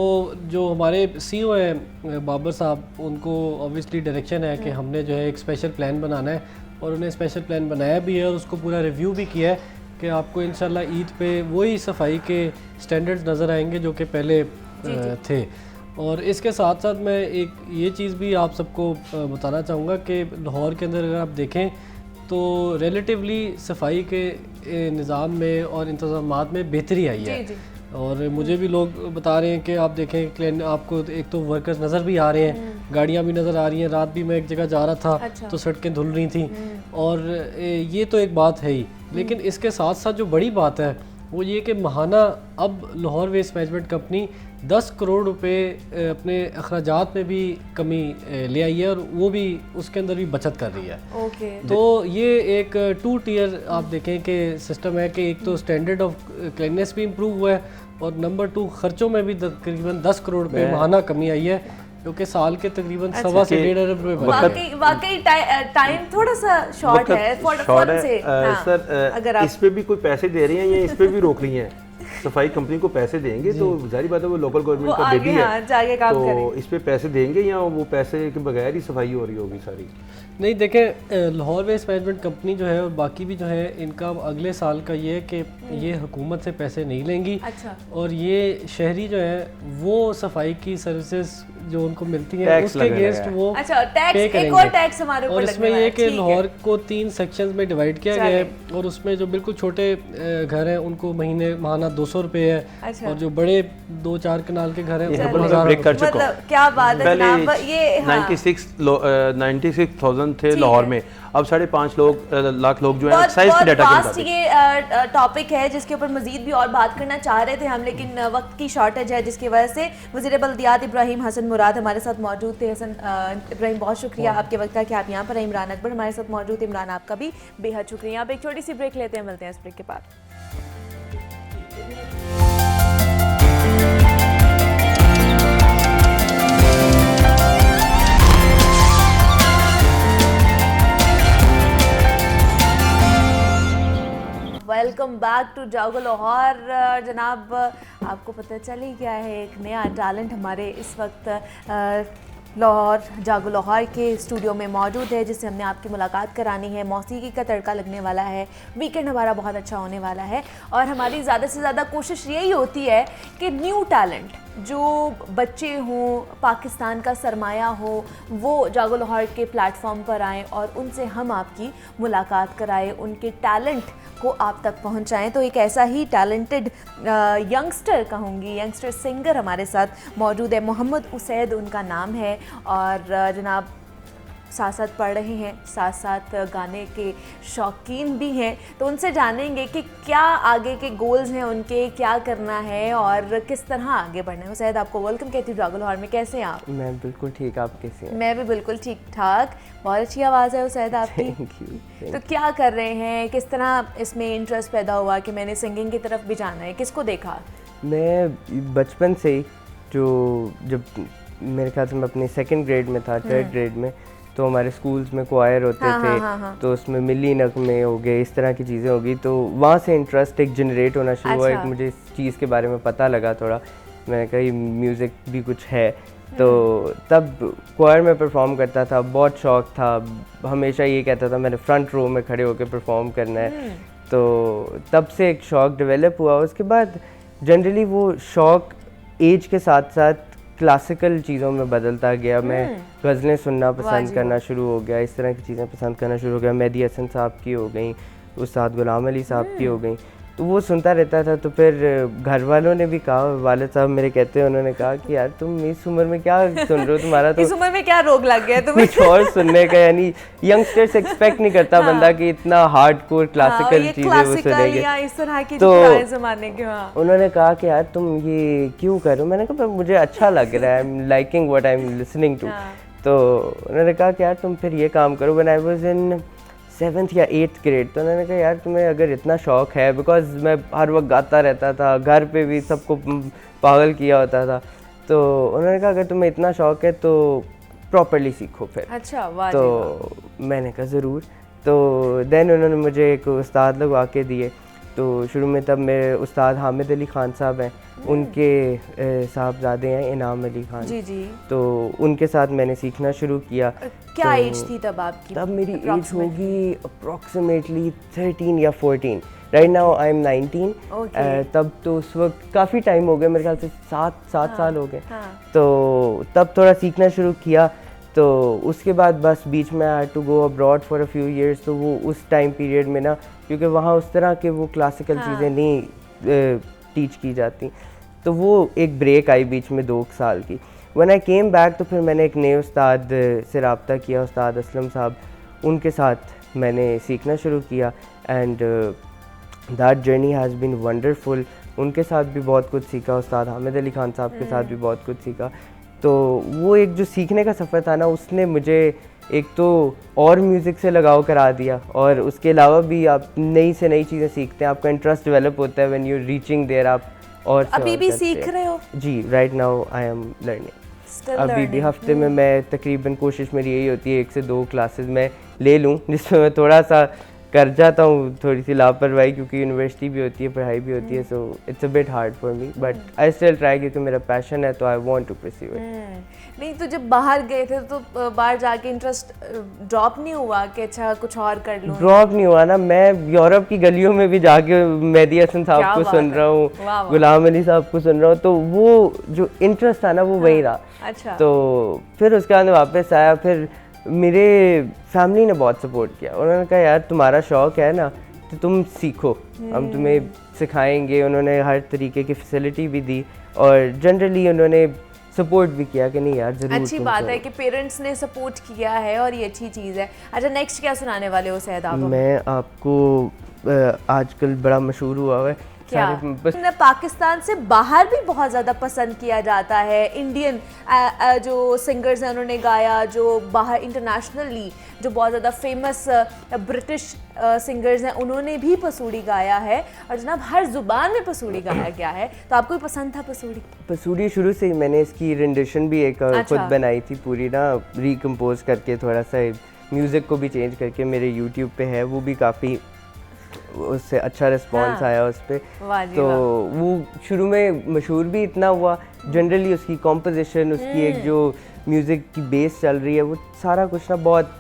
जो हमारे CEO हैं बाबर साहब, उनको ऑब्वियसली डायरेक्शन है कि हमने जो है एक स्पेशल प्लान बनाना है और उन्हें स्पेशल प्लान बनाया भी है और उसको पूरा रिव्यू भी किया है कि आपको इंशाल्लाह ईद पे वही सफाई के स्टैंडर्ड्स नज़र आएंगे जो कि पहले थे। और इसके साथ साथ मैं एक ये चीज़ भी आप सबको बताना चाहूँगा कि लाहौर के अंदर अगर आप देखें तो रिलेटिवली सफाई के निज़ाम में और इंतज़ामात में बेहतरी आई है। और मुझे भी लोग बता रहे हैं कि आप देखें आपको एक तो वर्कर्स नज़र भी आ रहे हैं, गाड़ियाँ भी नज़र आ रही हैं। रात भी मैं एक जगह जा रहा था तो सड़कें धुल रही थी और ये तो एक बात है ही, लेकिन इसके साथ साथ जो बड़ी बात है वो ये कि माहाना अब Lahore waste management company 10 crore रुपए अपने अखराजात में भी कमी ले आई है और वो भी उसके अंदर भी बचत कर रही है। तो ये एक 2 टियर आप देखें कि सिस्टम है कि एक तो स्टैंडर्ड ऑफ क्लीननेस भी इम्प्रूव हुआ है और नंबर 2 खर्चों में भी तकरीबन 10 करोड़ रुपए माहाना कमी आई है, क्योंकि साल के तकरीबन 1.25 से 1.5 अरब रुपए। वाकई टाइम थोड़ा सा शॉर्ट है से। सर अगर इस पे भी कोई पैसे दे रही हैं या इस पे भी रोक रही हैं? सफाई कंपनी को पैसे देंगे तो जारी बात है वो लोकल गवर्नमेंट का बेबी है, तो इस पे पैसे देंगे या वो पैसे के बगैर ही सफाई हो रही होगी सारी? नहीं, देखें लाहौर वेस्ट मैनेजमेंट कंपनी जो है और बाकी भी जो है इनका अगले साल का ये है कि ये हुकूमत से पैसे नहीं लेंगी। और ये शहरी जो है वो सफाई की सर्विसेज जो उनको मिलती हैं उसके अगेंस्ट वो पे करेंगे। और इसमें ये कि लाहौर को 3 सेक्शंस में डिवाइड किया गया है और उसमें जो बिल्कुल छोटे घर हैं उनको माहाना 200 रुपये है और जो बड़े 2-4 कनाल के घर हैं मतलब क्या बात है जनाब। ये 96,000 थे लाहौर में, अब 5.5 लाख लोग जो हैं एक्साइज के डाटा के मुताबिक। ये टॉपिक है जिसके ऊपर मजीद भी और बात करना चाह रहे थे हम, लेकिन वक्त की शॉर्टेज है जिसकी वजह से वज़ीर बल्दियात इब्राहिम हसन मुराद हमारे साथ मौजूद थे। हसन इब्राहिम, बहुत शुक्रिया आपके वक्त का कि आप यहाँ पर। इमरान अकबर हमारे साथ मौजूद। इमरान, आपका भी बेहद शुक्रिया। आप एक छोटी सी ब्रेक लेते हैं, मिलते हैं इस ब्रेक के बाद। वेलकम बैक टू जागो लाहौर। जनाब, आपको पता चल ही गया है एक नया टैलेंट हमारे इस वक्त लाहौर जागो लाहौर के स्टूडियो में मौजूद है जिससे हमने आपकी मुलाकात करानी है। मौसीकी का तड़का लगने वाला है, वीकेंड हमारा बहुत अच्छा होने वाला है और हमारी ज़्यादा से ज़्यादा कोशिश यही होती है कि न्यू टैलेंट जो बच्चे हों, पाकिस्तान का सरमाया हो, वो जागो लाहौर के प्लेटफॉर्म पर आएँ और उनसे हम आपकी मुलाकात कराएं, उनके टैलेंट को आप तक पहुंचाएं। तो एक ऐसा ही टैलेंटेड यंगस्टर कहूँगी, यंगस्टर सिंगर हमारे साथ मौजूद है। मोहम्मद उसैद उनका नाम है और जनाब साथ साथ पढ़ रहे हैं, साथ साथ गाने के शौकीन भी हैं। तो उनसे जानेंगे कि क्या आगे के गोल्स हैं उनके, क्या करना है और किस तरह आगे बढ़ना है। उसैद, आपको वेलकम कहती हूँ जागो लाहौर में। कैसे हैं आप? मैं बिल्कुल ठीक, आप कैसे हैं? मैं भी बिल्कुल ठीक ठाक। बहुत अच्छी आवाज़ है उसैद आपकी। तो क्या कर रहे हैं, किस तरह इसमें इंटरेस्ट पैदा हुआ कि मैंने सिंगिंग की तरफ भी जाना है? किसको देखा? मैं बचपन से ही जब मेरे ख्याल से मैं अपनी 2nd ग्रेड में था, 3rd ग्रेड में, तो हमारे स्कूल्स में क्वायर होते थे। तो उसमें मिली नगमे हो गए, इस तरह की चीज़ें हो गई, तो वहाँ से इंटरेस्ट एक जनरेट होना शुरू हुआ। एक मुझे इस चीज़ के बारे में पता लगा थोड़ा, मैंने कहा म्यूज़िक भी कुछ है। तो तब क्वायर में परफॉर्म करता था, बहुत शौक़ था, हमेशा ये कहता था मैंने फ्रंट रो में खड़े होकर परफॉर्म करना है। तो तब से एक शौक़ डेवलप हुआ। उसके बाद जनरली वो शौक़ एज के साथ साथ क्लासिकल चीज़ों में बदलता गया। मैं गज़लें सुनना पसंद करना शुरू हो गया, इस तरह की चीज़ें पसंद करना शुरू हो गया। मेहदी हसन साहब की हो गई, उस्ताद गुलाम अली साहब की हो गई। तो वो सुनता रहता था। तो फिर घर वालों ने भी कहा, वालिद साहब मेरे कहते हैं, उन्होंने कहा कि यार तुम इस उम्र में क्या सुन रहे हो, तुम्हारा तो इस उम्र में क्या रोग लग गया तुम्हें? कुछ और सुनने का, यानी यंगस्टर्स एक्सपेक्ट नहीं करता बंदा कि इतना हार्डकोर क्लासिकल चीजें वो सुनेंगे, या इस तरह की तो पुराने ज़माने के। हाँ, उन्होंने कहा कि यार तुम ये क्यों कर रहे हो। मैंने कहा मुझे अच्छा लग रहा है, I am liking what I am listening to. तो उन्होंने कहा कि यार तुम फिर ये काम करो। When I was in 7th या 8th ग्रेड, तो उन्होंने कहा यार तुम्हें अगर इतना शौक है, बिकॉज मैं हर वक्त गाता रहता था, घर पे भी सबको पागल किया होता था, तो उन्होंने कहा अगर तुम्हें इतना शौक है तो प्रॉपरली सीखो फिर। अच्छा, वाह। तो मैंने कहा ज़रूर। तो देन उन्होंने मुझे एक उस्ताद लगवा के दिए। तो शुरू में तब मेरे उस्ताद हामिद अली ख़ान साहब हैं, उनके साहबजादे हैं इनाम अली ख़ान। जी जी। तो उनके साथ मैंने सीखना शुरू किया। क्या एज थी तब आपकी? तब मेरी एज होगी अप्रॉक्सीमेटली 13 या 14। Right now I M 19। तब तो उस वक्त काफ़ी टाइम हो गया, मेरे ख्याल से 7 साल हो गए। तो तब थोड़ा सीखना शुरू किया। तो उसके बाद बस बीच में I had to go abroad for a few years. तो वो उस टाइम पीरियड में ना, क्योंकि वहाँ उस तरह के वो क्लासिकल चीज़ें नहीं टीच की जाती, तो वो एक ब्रेक आई बीच में 2 साल की। व्हेन आई केम बैक, तो फिर मैंने एक नए उस्ताद से रब्ता किया, उस्ताद असलम साहब, उनके साथ मैंने सीखना शुरू किया। And that journey has been wonderful. उनके साथ भी बहुत कुछ सीखा, उस्ताद हामिद अली ख़ान साहब के साथ भी बहुत कुछ सीखा। तो वो एक जो सीखने का सफ़र था ना, उसने मुझे एक तो और म्यूज़िक से लगाव करा दिया, और उसके अलावा भी आप नई से नई चीज़ें सीखते हैं, आपका इंटरेस्ट डेवलप होता है व्हेन यू रीचिंग देयर। आप और अभी भी सीख रहे हो? जी, right now I am learning. अभी भी हफ्ते में मैं तकरीबन, कोशिश मेरी यही होती है 1 से 2 क्लासेस मैं ले लूँ, जिसमें मैं थोड़ा सा कर जाता हूँ थोड़ी सी लापरवाही, क्योंकि यूनिवर्सिटी भी होती है, पढ़ाई भी होती है, so it's a bit hard for me, but I still try, क्योंकि मेरा पैशन है, तो I want to pursue it. नहीं तो जब बाहर गए थे तो बाहर जाके इंटरेस्ट ड्रॉप नहीं हुआ कि अच्छा कुछ और कर लूँ? ड्रॉप नहीं हुआ ना, मैं यूरोप की गलियों में भी जाके मेहदी हसन साहब को सुन रहा हूँ, गुलाम अली साहब को सुन रहा हूँ, तो वो जो इंटरेस्ट था ना वो वही रहा। अच्छा। तो फिर उसके बाद वापस आया। फिर मेरे फैमिली ने बहुत सपोर्ट किया, उन्होंने कहा यार तुम्हारा शौक़ है ना, तो तुम सीखो, हम तुम्हें सिखाएंगे। उन्होंने हर तरीके की फैसिलिटी भी दी, और जनरली उन्होंने सपोर्ट भी किया कि नहीं यार ज़रूर। अच्छी बात है कि पेरेंट्स ने सपोर्ट किया है, और ये अच्छी चीज़ है। अच्छा, नेक्स्ट क्या सुनाने वाले हो सैयद आप? मैं आपको आजकल बड़ा मशहूर हुआ है क्या? पाकिस्तान से बाहर भी बहुत ज़्यादा पसंद किया जाता है। इंडियन जो सिंगर्स हैं उन्होंने गाया, जो बाहर इंटरनेशनली जो बहुत ज़्यादा फेमस ब्रिटिश सिंगर्स हैं उन्होंने भी पसूड़ी गाया है, और जनाब हर ज़ुबान में पसूड़ी गाया गया है। तो आपको भी पसंद था पसूड़ी? पसूड़ी शुरू से ही मैंने इसकी रेंडिशन भी एक खुद बनाई थी पूरी ना, रिकम्पोज करके, थोड़ा सा म्यूज़िक को भी चेंज करके। मेरे यूट्यूब पे है, वो भी काफ़ी उससे अच्छा रिस्पॉन्स आया उस पर। तो वो शुरू में मशहूर भी इतना हुआ। जनरली उसकी कॉम्पोजिशन, उसकी एक जो म्यूज़िक की बेस चल रही है, वो सारा कुछ ना बहुत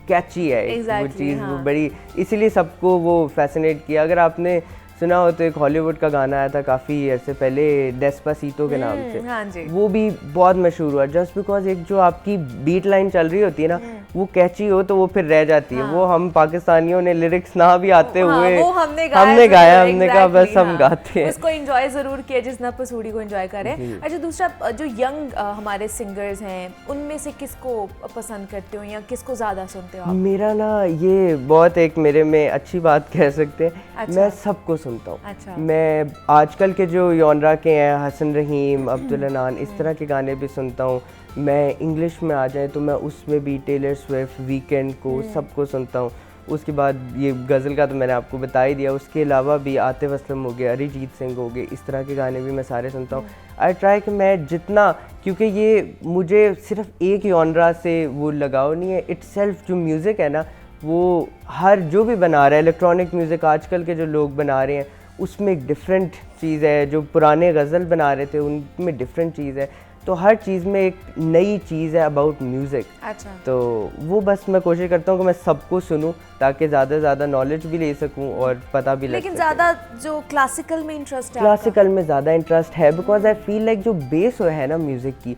कैची है। वो चीज़ वो बड़ी, इसीलिए सबको वो फैसिनेट किया। अगर आपने सुना हो तो एक हॉलीवुड का गाना आया था काफ़ी अर्से पहले, डेस्पासीतो के नाम से। हाँ जी। वो भी बहुत मशहूर हुआ, जस्ट बिकॉज एक जो आपकी बीट लाइन चल रही होती है ना, वो कैची हो तो वो फिर रह जाती है। वो हम पाकिस्तानियों ने लिरिक्स ना भी आते हुए वो हमने गाया, हमने कहा बस हम गाते हैं। उसको एंजॉय ज़रूर किया जितना पसूड़ी को एंजॉय करें। अच्छा, दूसरा जो यंग हमारे सिंगर्स हैं उनमें से किसको पसंद करते हो या किसको ज़्यादा सुनते हो आप? मेरा ना ये बहुत एक मेरे में अच्छी बात कह सकते हैं। अच्छा। मैं सबको सुनता हूँ। अच्छा। मैं आजकल के जो जॉनरा के हैं, हसन रहीम, अब्दुल हनान, इस तरह के गाने भी सुनता हूँ। मैं इंग्लिश में आ जाए तो मैं उसमें भी टेलर स्विफ्ट, वीकेंड को, सबको सुनता हूँ। उसके बाद ये गज़ल का तो मैंने आपको बता ही दिया। उसके अलावा भी आतिफ असलम हो गए, अरिजीत सिंह हो गए, इस तरह के गाने भी मैं सारे सुनता हूँ। आई ट्राई कि मैं जितना, क्योंकि ये मुझे सिर्फ एक जॉनरा से वो लगाव नहीं है, इट्सेल्फ जो म्यूज़िक है ना, वो हर जो भी बना रहा है, इलेक्ट्रॉनिक म्यूज़िक आजकल के जो लोग बना रहे हैं उसमें एक डिफरेंट चीज़ है। जो पुराने गज़ल बना रहे थे उनमें डिफरेंट चीज़ है। तो हर चीज़ में एक नई चीज़ है अबाउट म्यूज़िक। अच्छा। तो वो बस मैं कोशिश करता हूँ कि मैं सबको सुनूँ, ताकि ज़्यादा से ज़्यादा नॉलेज भी ले सकूँ और पता भी लगे। लेकिन ज़्यादा जो क्लासिकल में इंटरेस्ट है? क्लासिकल में ज़्यादा इंटरेस्ट है, बिकॉज आई फील लाइक जो बेस है ना म्यूज़िक की,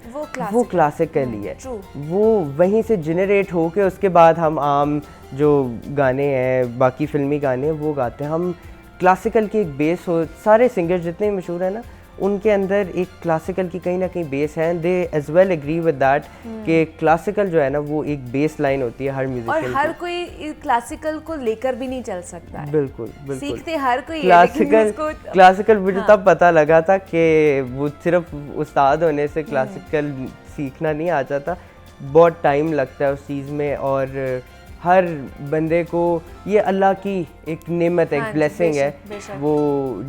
वो क्लासिकल ही है। वो वहीं से जनरेट हो के उसके बाद हम आम जो गाने हैं, बाकी फिल्मी गाने, वो गाते हैं। हम क्लासिकल की एक बेस हो, सारे सिंगर्स जितने मशहूर हैं ना उनके अंदर एक क्लासिकल की कहीं ना कहीं बेस है, they as well agree with that कि क्लासिकल जो है ना वो एक बेस लाइन होती है हर और म्यूजिशियन हर कोई क्लासिकल को लेकर भी नहीं चल सकता है। बिल्कुल बिल्कुल सीखते हर कोई है, लेकिन क्लासिकल क्लासिकल मुझे तब पता लगा था कि वो सिर्फ उस्ताद होने से क्लासिकल सीखना नहीं आ जाता, बहुत टाइम लगता है उस चीज़ में, और हर बंदे को ये अल्लाह की एक नेमत है, एक ब्लेसिंग है, बेशक। वो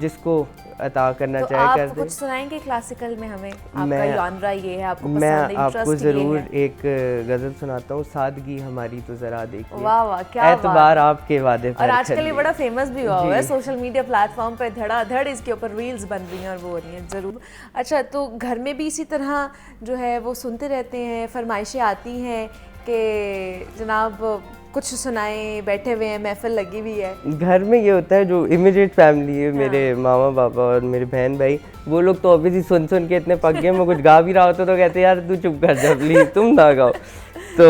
जिसको अता करना तो चाहे आप कर दे। कुछ सुनाएंगे क्लासिकल में हमें? आपका मैं- जॉनरा ये है, आपको मैं पसंद है, आपको इंटरेस्ट ये ज़रूर है। एक गज़ल सुनाता हूँ, सादगी हमारी तो ज़रा देखिए, वाह वाह, क्या एतबार बात। आपके वादे पर और आजकल ये खली। बड़ा फेमस भी हुआ हुआ है, जी। सोशल मीडिया प्लेटफॉर्म पे धड़ाधड़ इसके ऊपर रील्स बन रही हैं और वो हो रही हैं ज़रूर। अच्छा, तो घर में भी इसी तरह जो है वो सुनते रहते हैं, फरमाइशें आती हैं कि जनाब कुछ सुनाएं, बैठे हुए हैं, महफिल लगी हुई है? घर में ये होता है, जो इमीडिएट फैमिली है, मेरे मामा पापा और मेरे बहन भाई, वो लोग तो ऑब्वियसली सुन सुन के इतने पक गए, मैं कुछ गा भी रहा होता तो कहते यार तू चुप कर जा प्लीज़, तुम ना गाओ। तो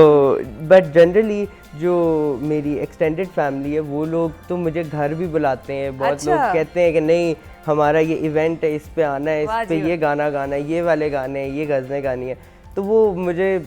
बट जनरली जो मेरी एक्सटेंडेड फैमिली है वो लोग तो मुझे घर भी बुलाते हैं, बहुत अच्छा। लोग कहते हैं कि नहीं हमारा ये इवेंट है, इस पे आना है, वाह इस पे जी ये गाना गाना है, ये वाले गाने हैं, ये गज़लें गानी है, तो वो मुझे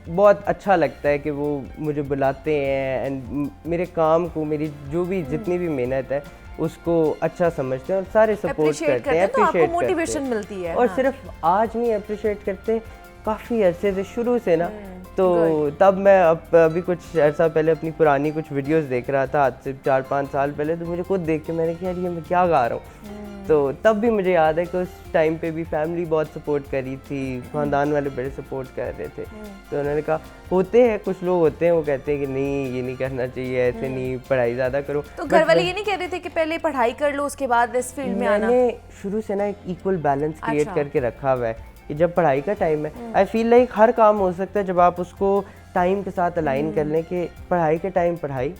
बहुत अच्छा लगता है कि वो मुझे बुलाते हैं एंड मेरे काम को, मेरी जो भी जितनी भी मेहनत है उसको अच्छा समझते हैं और सारे सपोर्ट Appreciate करते हैं, तो आपको appreciate मोटिवेशन करते हैं। मिलती है। और हाँ। सिर्फ आज नहीं अप्रिशिएट करते, काफ़ी अरसे से, शुरू से ना, तो तब मैं अभी कुछ अर्सा पहले अपनी पुरानी कुछ वीडियोस देख रहा था, आज से 4-5 साल पहले, तो मुझे खुद देख के मैंने कहा यार ये मैं क्या गा रहा हूँ। तो तब भी मुझे याद है कि उस टाइम पे भी फैमिली बहुत सपोर्ट करी थी, खानदान वाले बड़े सपोर्ट कर रहे थे, तो उन्होंने कहा होते हैं कुछ लोग होते हैं वो कहते हैं कि नहीं ये नहीं करना चाहिए, ऐसे नहीं, पढ़ाई ज़्यादा करो। तो घर वाले ये नहीं कह रहे थे कि पहले पढ़ाई कर लो उसके बाद इस फील्ड में आना? मैंने शुरू से ना एक इक्वल बैलेंस क्रिएट अच्छा। करके रखा हुआ है कि जब पढ़ाई का टाइम है, आई फील लाइक हर काम हो सकता है जब आप उसको टाइम के साथ अलाइन कर लें, कि पढ़ाई के टाइम पढ़ाई,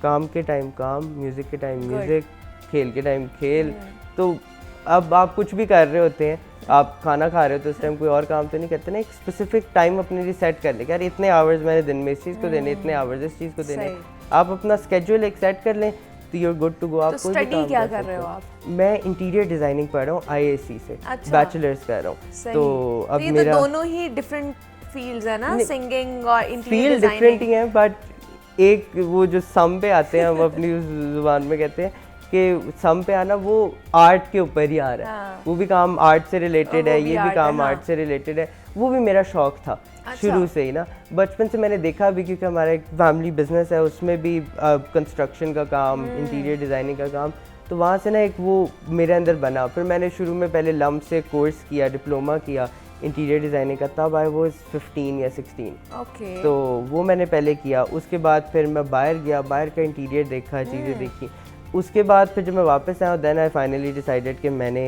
काम के टाइम काम, म्यूज़िक के टाइम म्यूज़िक, खेल के टाइम खेल। तो अब आप कुछ भी कर रहे होते हैं, आप खाना खा रहे हो तो उस टाइम कोई और काम तो नहीं करते ना, एक स्पेसिफिक टाइम अपने लिए सेट कर ले कि यार इतने आवर्स मैंने दिन में इस चीज़ को देने, इतने आवर्स इस चीज़ को देने, सही। आप अपना स्केड्यूल एक सेट कर लें तो you are good to go. आप तो कोई भी स्टडी काम क्या कर कर रहे हो सकते आप? मैं इंटीरियर डिज़ाइनिंग पढ़ रहा हूँ IAC से, अच्छा। बैचलर्स कर रहा हूँ। सही। तो अब ये मेरा तो दोनों ही डिफरेंट फील्ड्स है ना, सिंगिंग और इंटीरियर फील्ड डिफरेंट ही है, बट एक वो जो सम पे आते हैं, हम अपनी उस जुबान में कहते हैं कि सम पे आना, वो आर्ट के ऊपर ही आ रहा है। हाँ। वो भी काम आर्ट से रिलेटेड वो है, भी ये भी art काम है, आर्ट हाँ। से रिलेटेड है। वो भी मेरा शौक था शुरू से ही ना, बचपन से मैंने देखा भी, क्योंकि हमारा एक फैमिली बिजनेस है, उसमें भी कंस्ट्रक्शन का काम, इंटीरियर डिज़ाइनिंग का काम, तो वहाँ से ना एक वो मेरे अंदर बना। फिर मैंने शुरू में पहले लम्ब से कोर्स किया, डिप्लोमा किया इंटीरियर डिज़ाइनिंग का, तब आई वाज 15 या 16। ओके। तो वो मैंने पहले किया, उसके बाद फिर मैं बाहर गया, बाहर का इंटीरियर देखा, चीज़ें देखी, उसके बाद फिर जब मैं वापस आया, देन आई फाइनली डिसाइडेड कि मैंने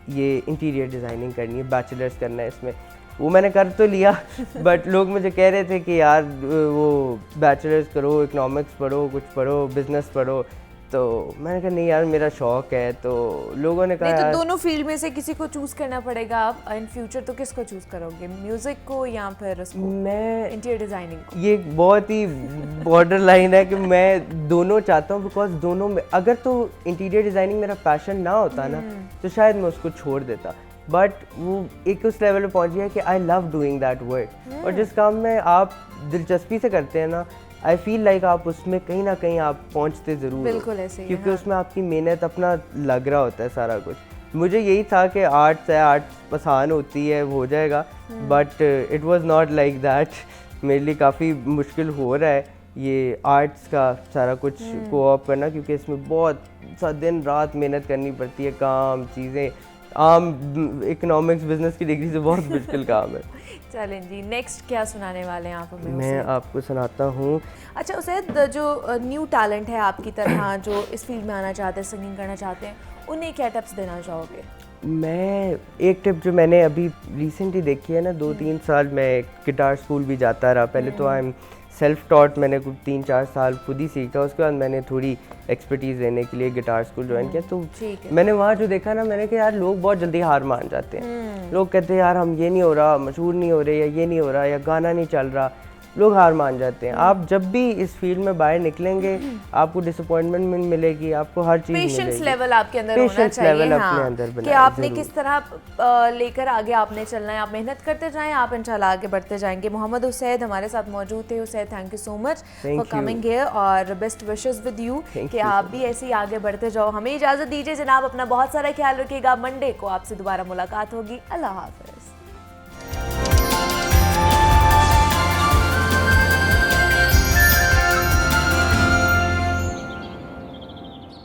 ये इंटीरियर डिज़ाइनिंग करनी है, बैचलर्स करना है इसमें। वो मैंने कर तो लिया बट लोग मुझे कह रहे थे कि यार वो बैचलर्स करो, इकोनॉमिक्स पढ़ो, कुछ पढ़ो, बिजनेस पढ़ो, तो मैंने कहा नहीं यार मेरा शौक है। तो लोगों ने कहा नहीं, तो यार दोनों फील्ड में से किसी को चूज करना पड़ेगा। आप इन फ्यूचर तो किसको चूज करोगे, म्यूजिक को या फिर उसको, मैं इंटीरियर डिजाइनिंग को? ये बहुत ही बॉर्डर लाइन है कि मैं दोनों चाहता हूँ, बिकॉज दोनों में अगर तो इंटीरियर डिज़ाइनिंग मेरा पैशन ना होता ना तो शायद मैं उसको छोड़ देता, बट वो एक उस लेवल पे पहुँच गया कि I love doing that work. और जिस काम में आप दिलचस्पी से करते हैं ना, आई फील लाइक आप उसमें कहीं ना कहीं आप पहुँचते ज़रूर हो। बिल्कुल ऐसे ही है, क्योंकि हाँ। उसमें आपकी मेहनत अपना लग रहा होता है सारा कुछ। मुझे यही था कि आर्ट्स है, आर्ट्स आसान होती है, हो जाएगा, but it was not like that. मेरे लिए काफ़ी मुश्किल हो रहा है ये आर्ट्स का सारा कुछ कोऑप करना, क्योंकि इसमें बहुत सा दिन रात मेहनत करनी पड़ती है, काम, चीज़ें, आम इकोनॉमिक्स बिजनेस की डिग्री से बहुत मुश्किल काम है। चलें जी, नेक्स्ट क्या सुनाने वाले हैं आप हमें? मैं आपको सुनाता हूँ। अच्छा उसैद, जो न्यू टैलेंट है आपकी तरह जो इस फील्ड में आना चाहते हैं, सिंगिंग करना चाहते हैं, उन्हें क्या टिप्स देना चाहोगे? मैं एक टिप जो मैंने अभी रिसेंटली देखी है ना, 2-3 साल मैं गिटार स्कूल भी जाता रहा। पहले तो आई एम सेल्फ टॉट, मैंने कुछ 3-4 साल खुद ही सीखा, उसके बाद मैंने थोड़ी एक्सपर्टीज़ लेने के लिए गिटार स्कूल ज्वाइन किया। तो ठीक है। मैंने वहाँ जो देखा ना, मैंने कहा यार लोग बहुत जल्दी हार मान जाते हैं। लोग कहते हैं यार हम ये नहीं हो रहा, मशहूर नहीं हो रहे, या ये नहीं हो रहा, या गाना नहीं चल रहा। लोग हार मान जाते हैं। आप जब भी इस फील्ड में बाहर निकलेंगे आपको डिसअपॉइंटमेंट मिलेगी, आपको हर चीज़ मिलेगी। पेशेंस लेवल आपके अंदर होना चाहिए, हाँ, कि आपने किस तरह लेकर आगे आपने चलना है, आप मेहनत करते जाएं, आप इंशाल्लाह आगे बढ़ते जाएंगे। मोहम्मद उसैद हमारे साथ मौजूद थे। Usaid, thank you so much for coming here और बेस्ट विशेस विद यू कि आप भी ऐसे ही आगे बढ़ते जाओ। हमें इजाज़त दीजिए जनाब, अपना बहुत सारा ख्याल रखिएगा। मंडे को आपसे दोबारा मुलाकात होगी। अल्लाह हाफ़िज़।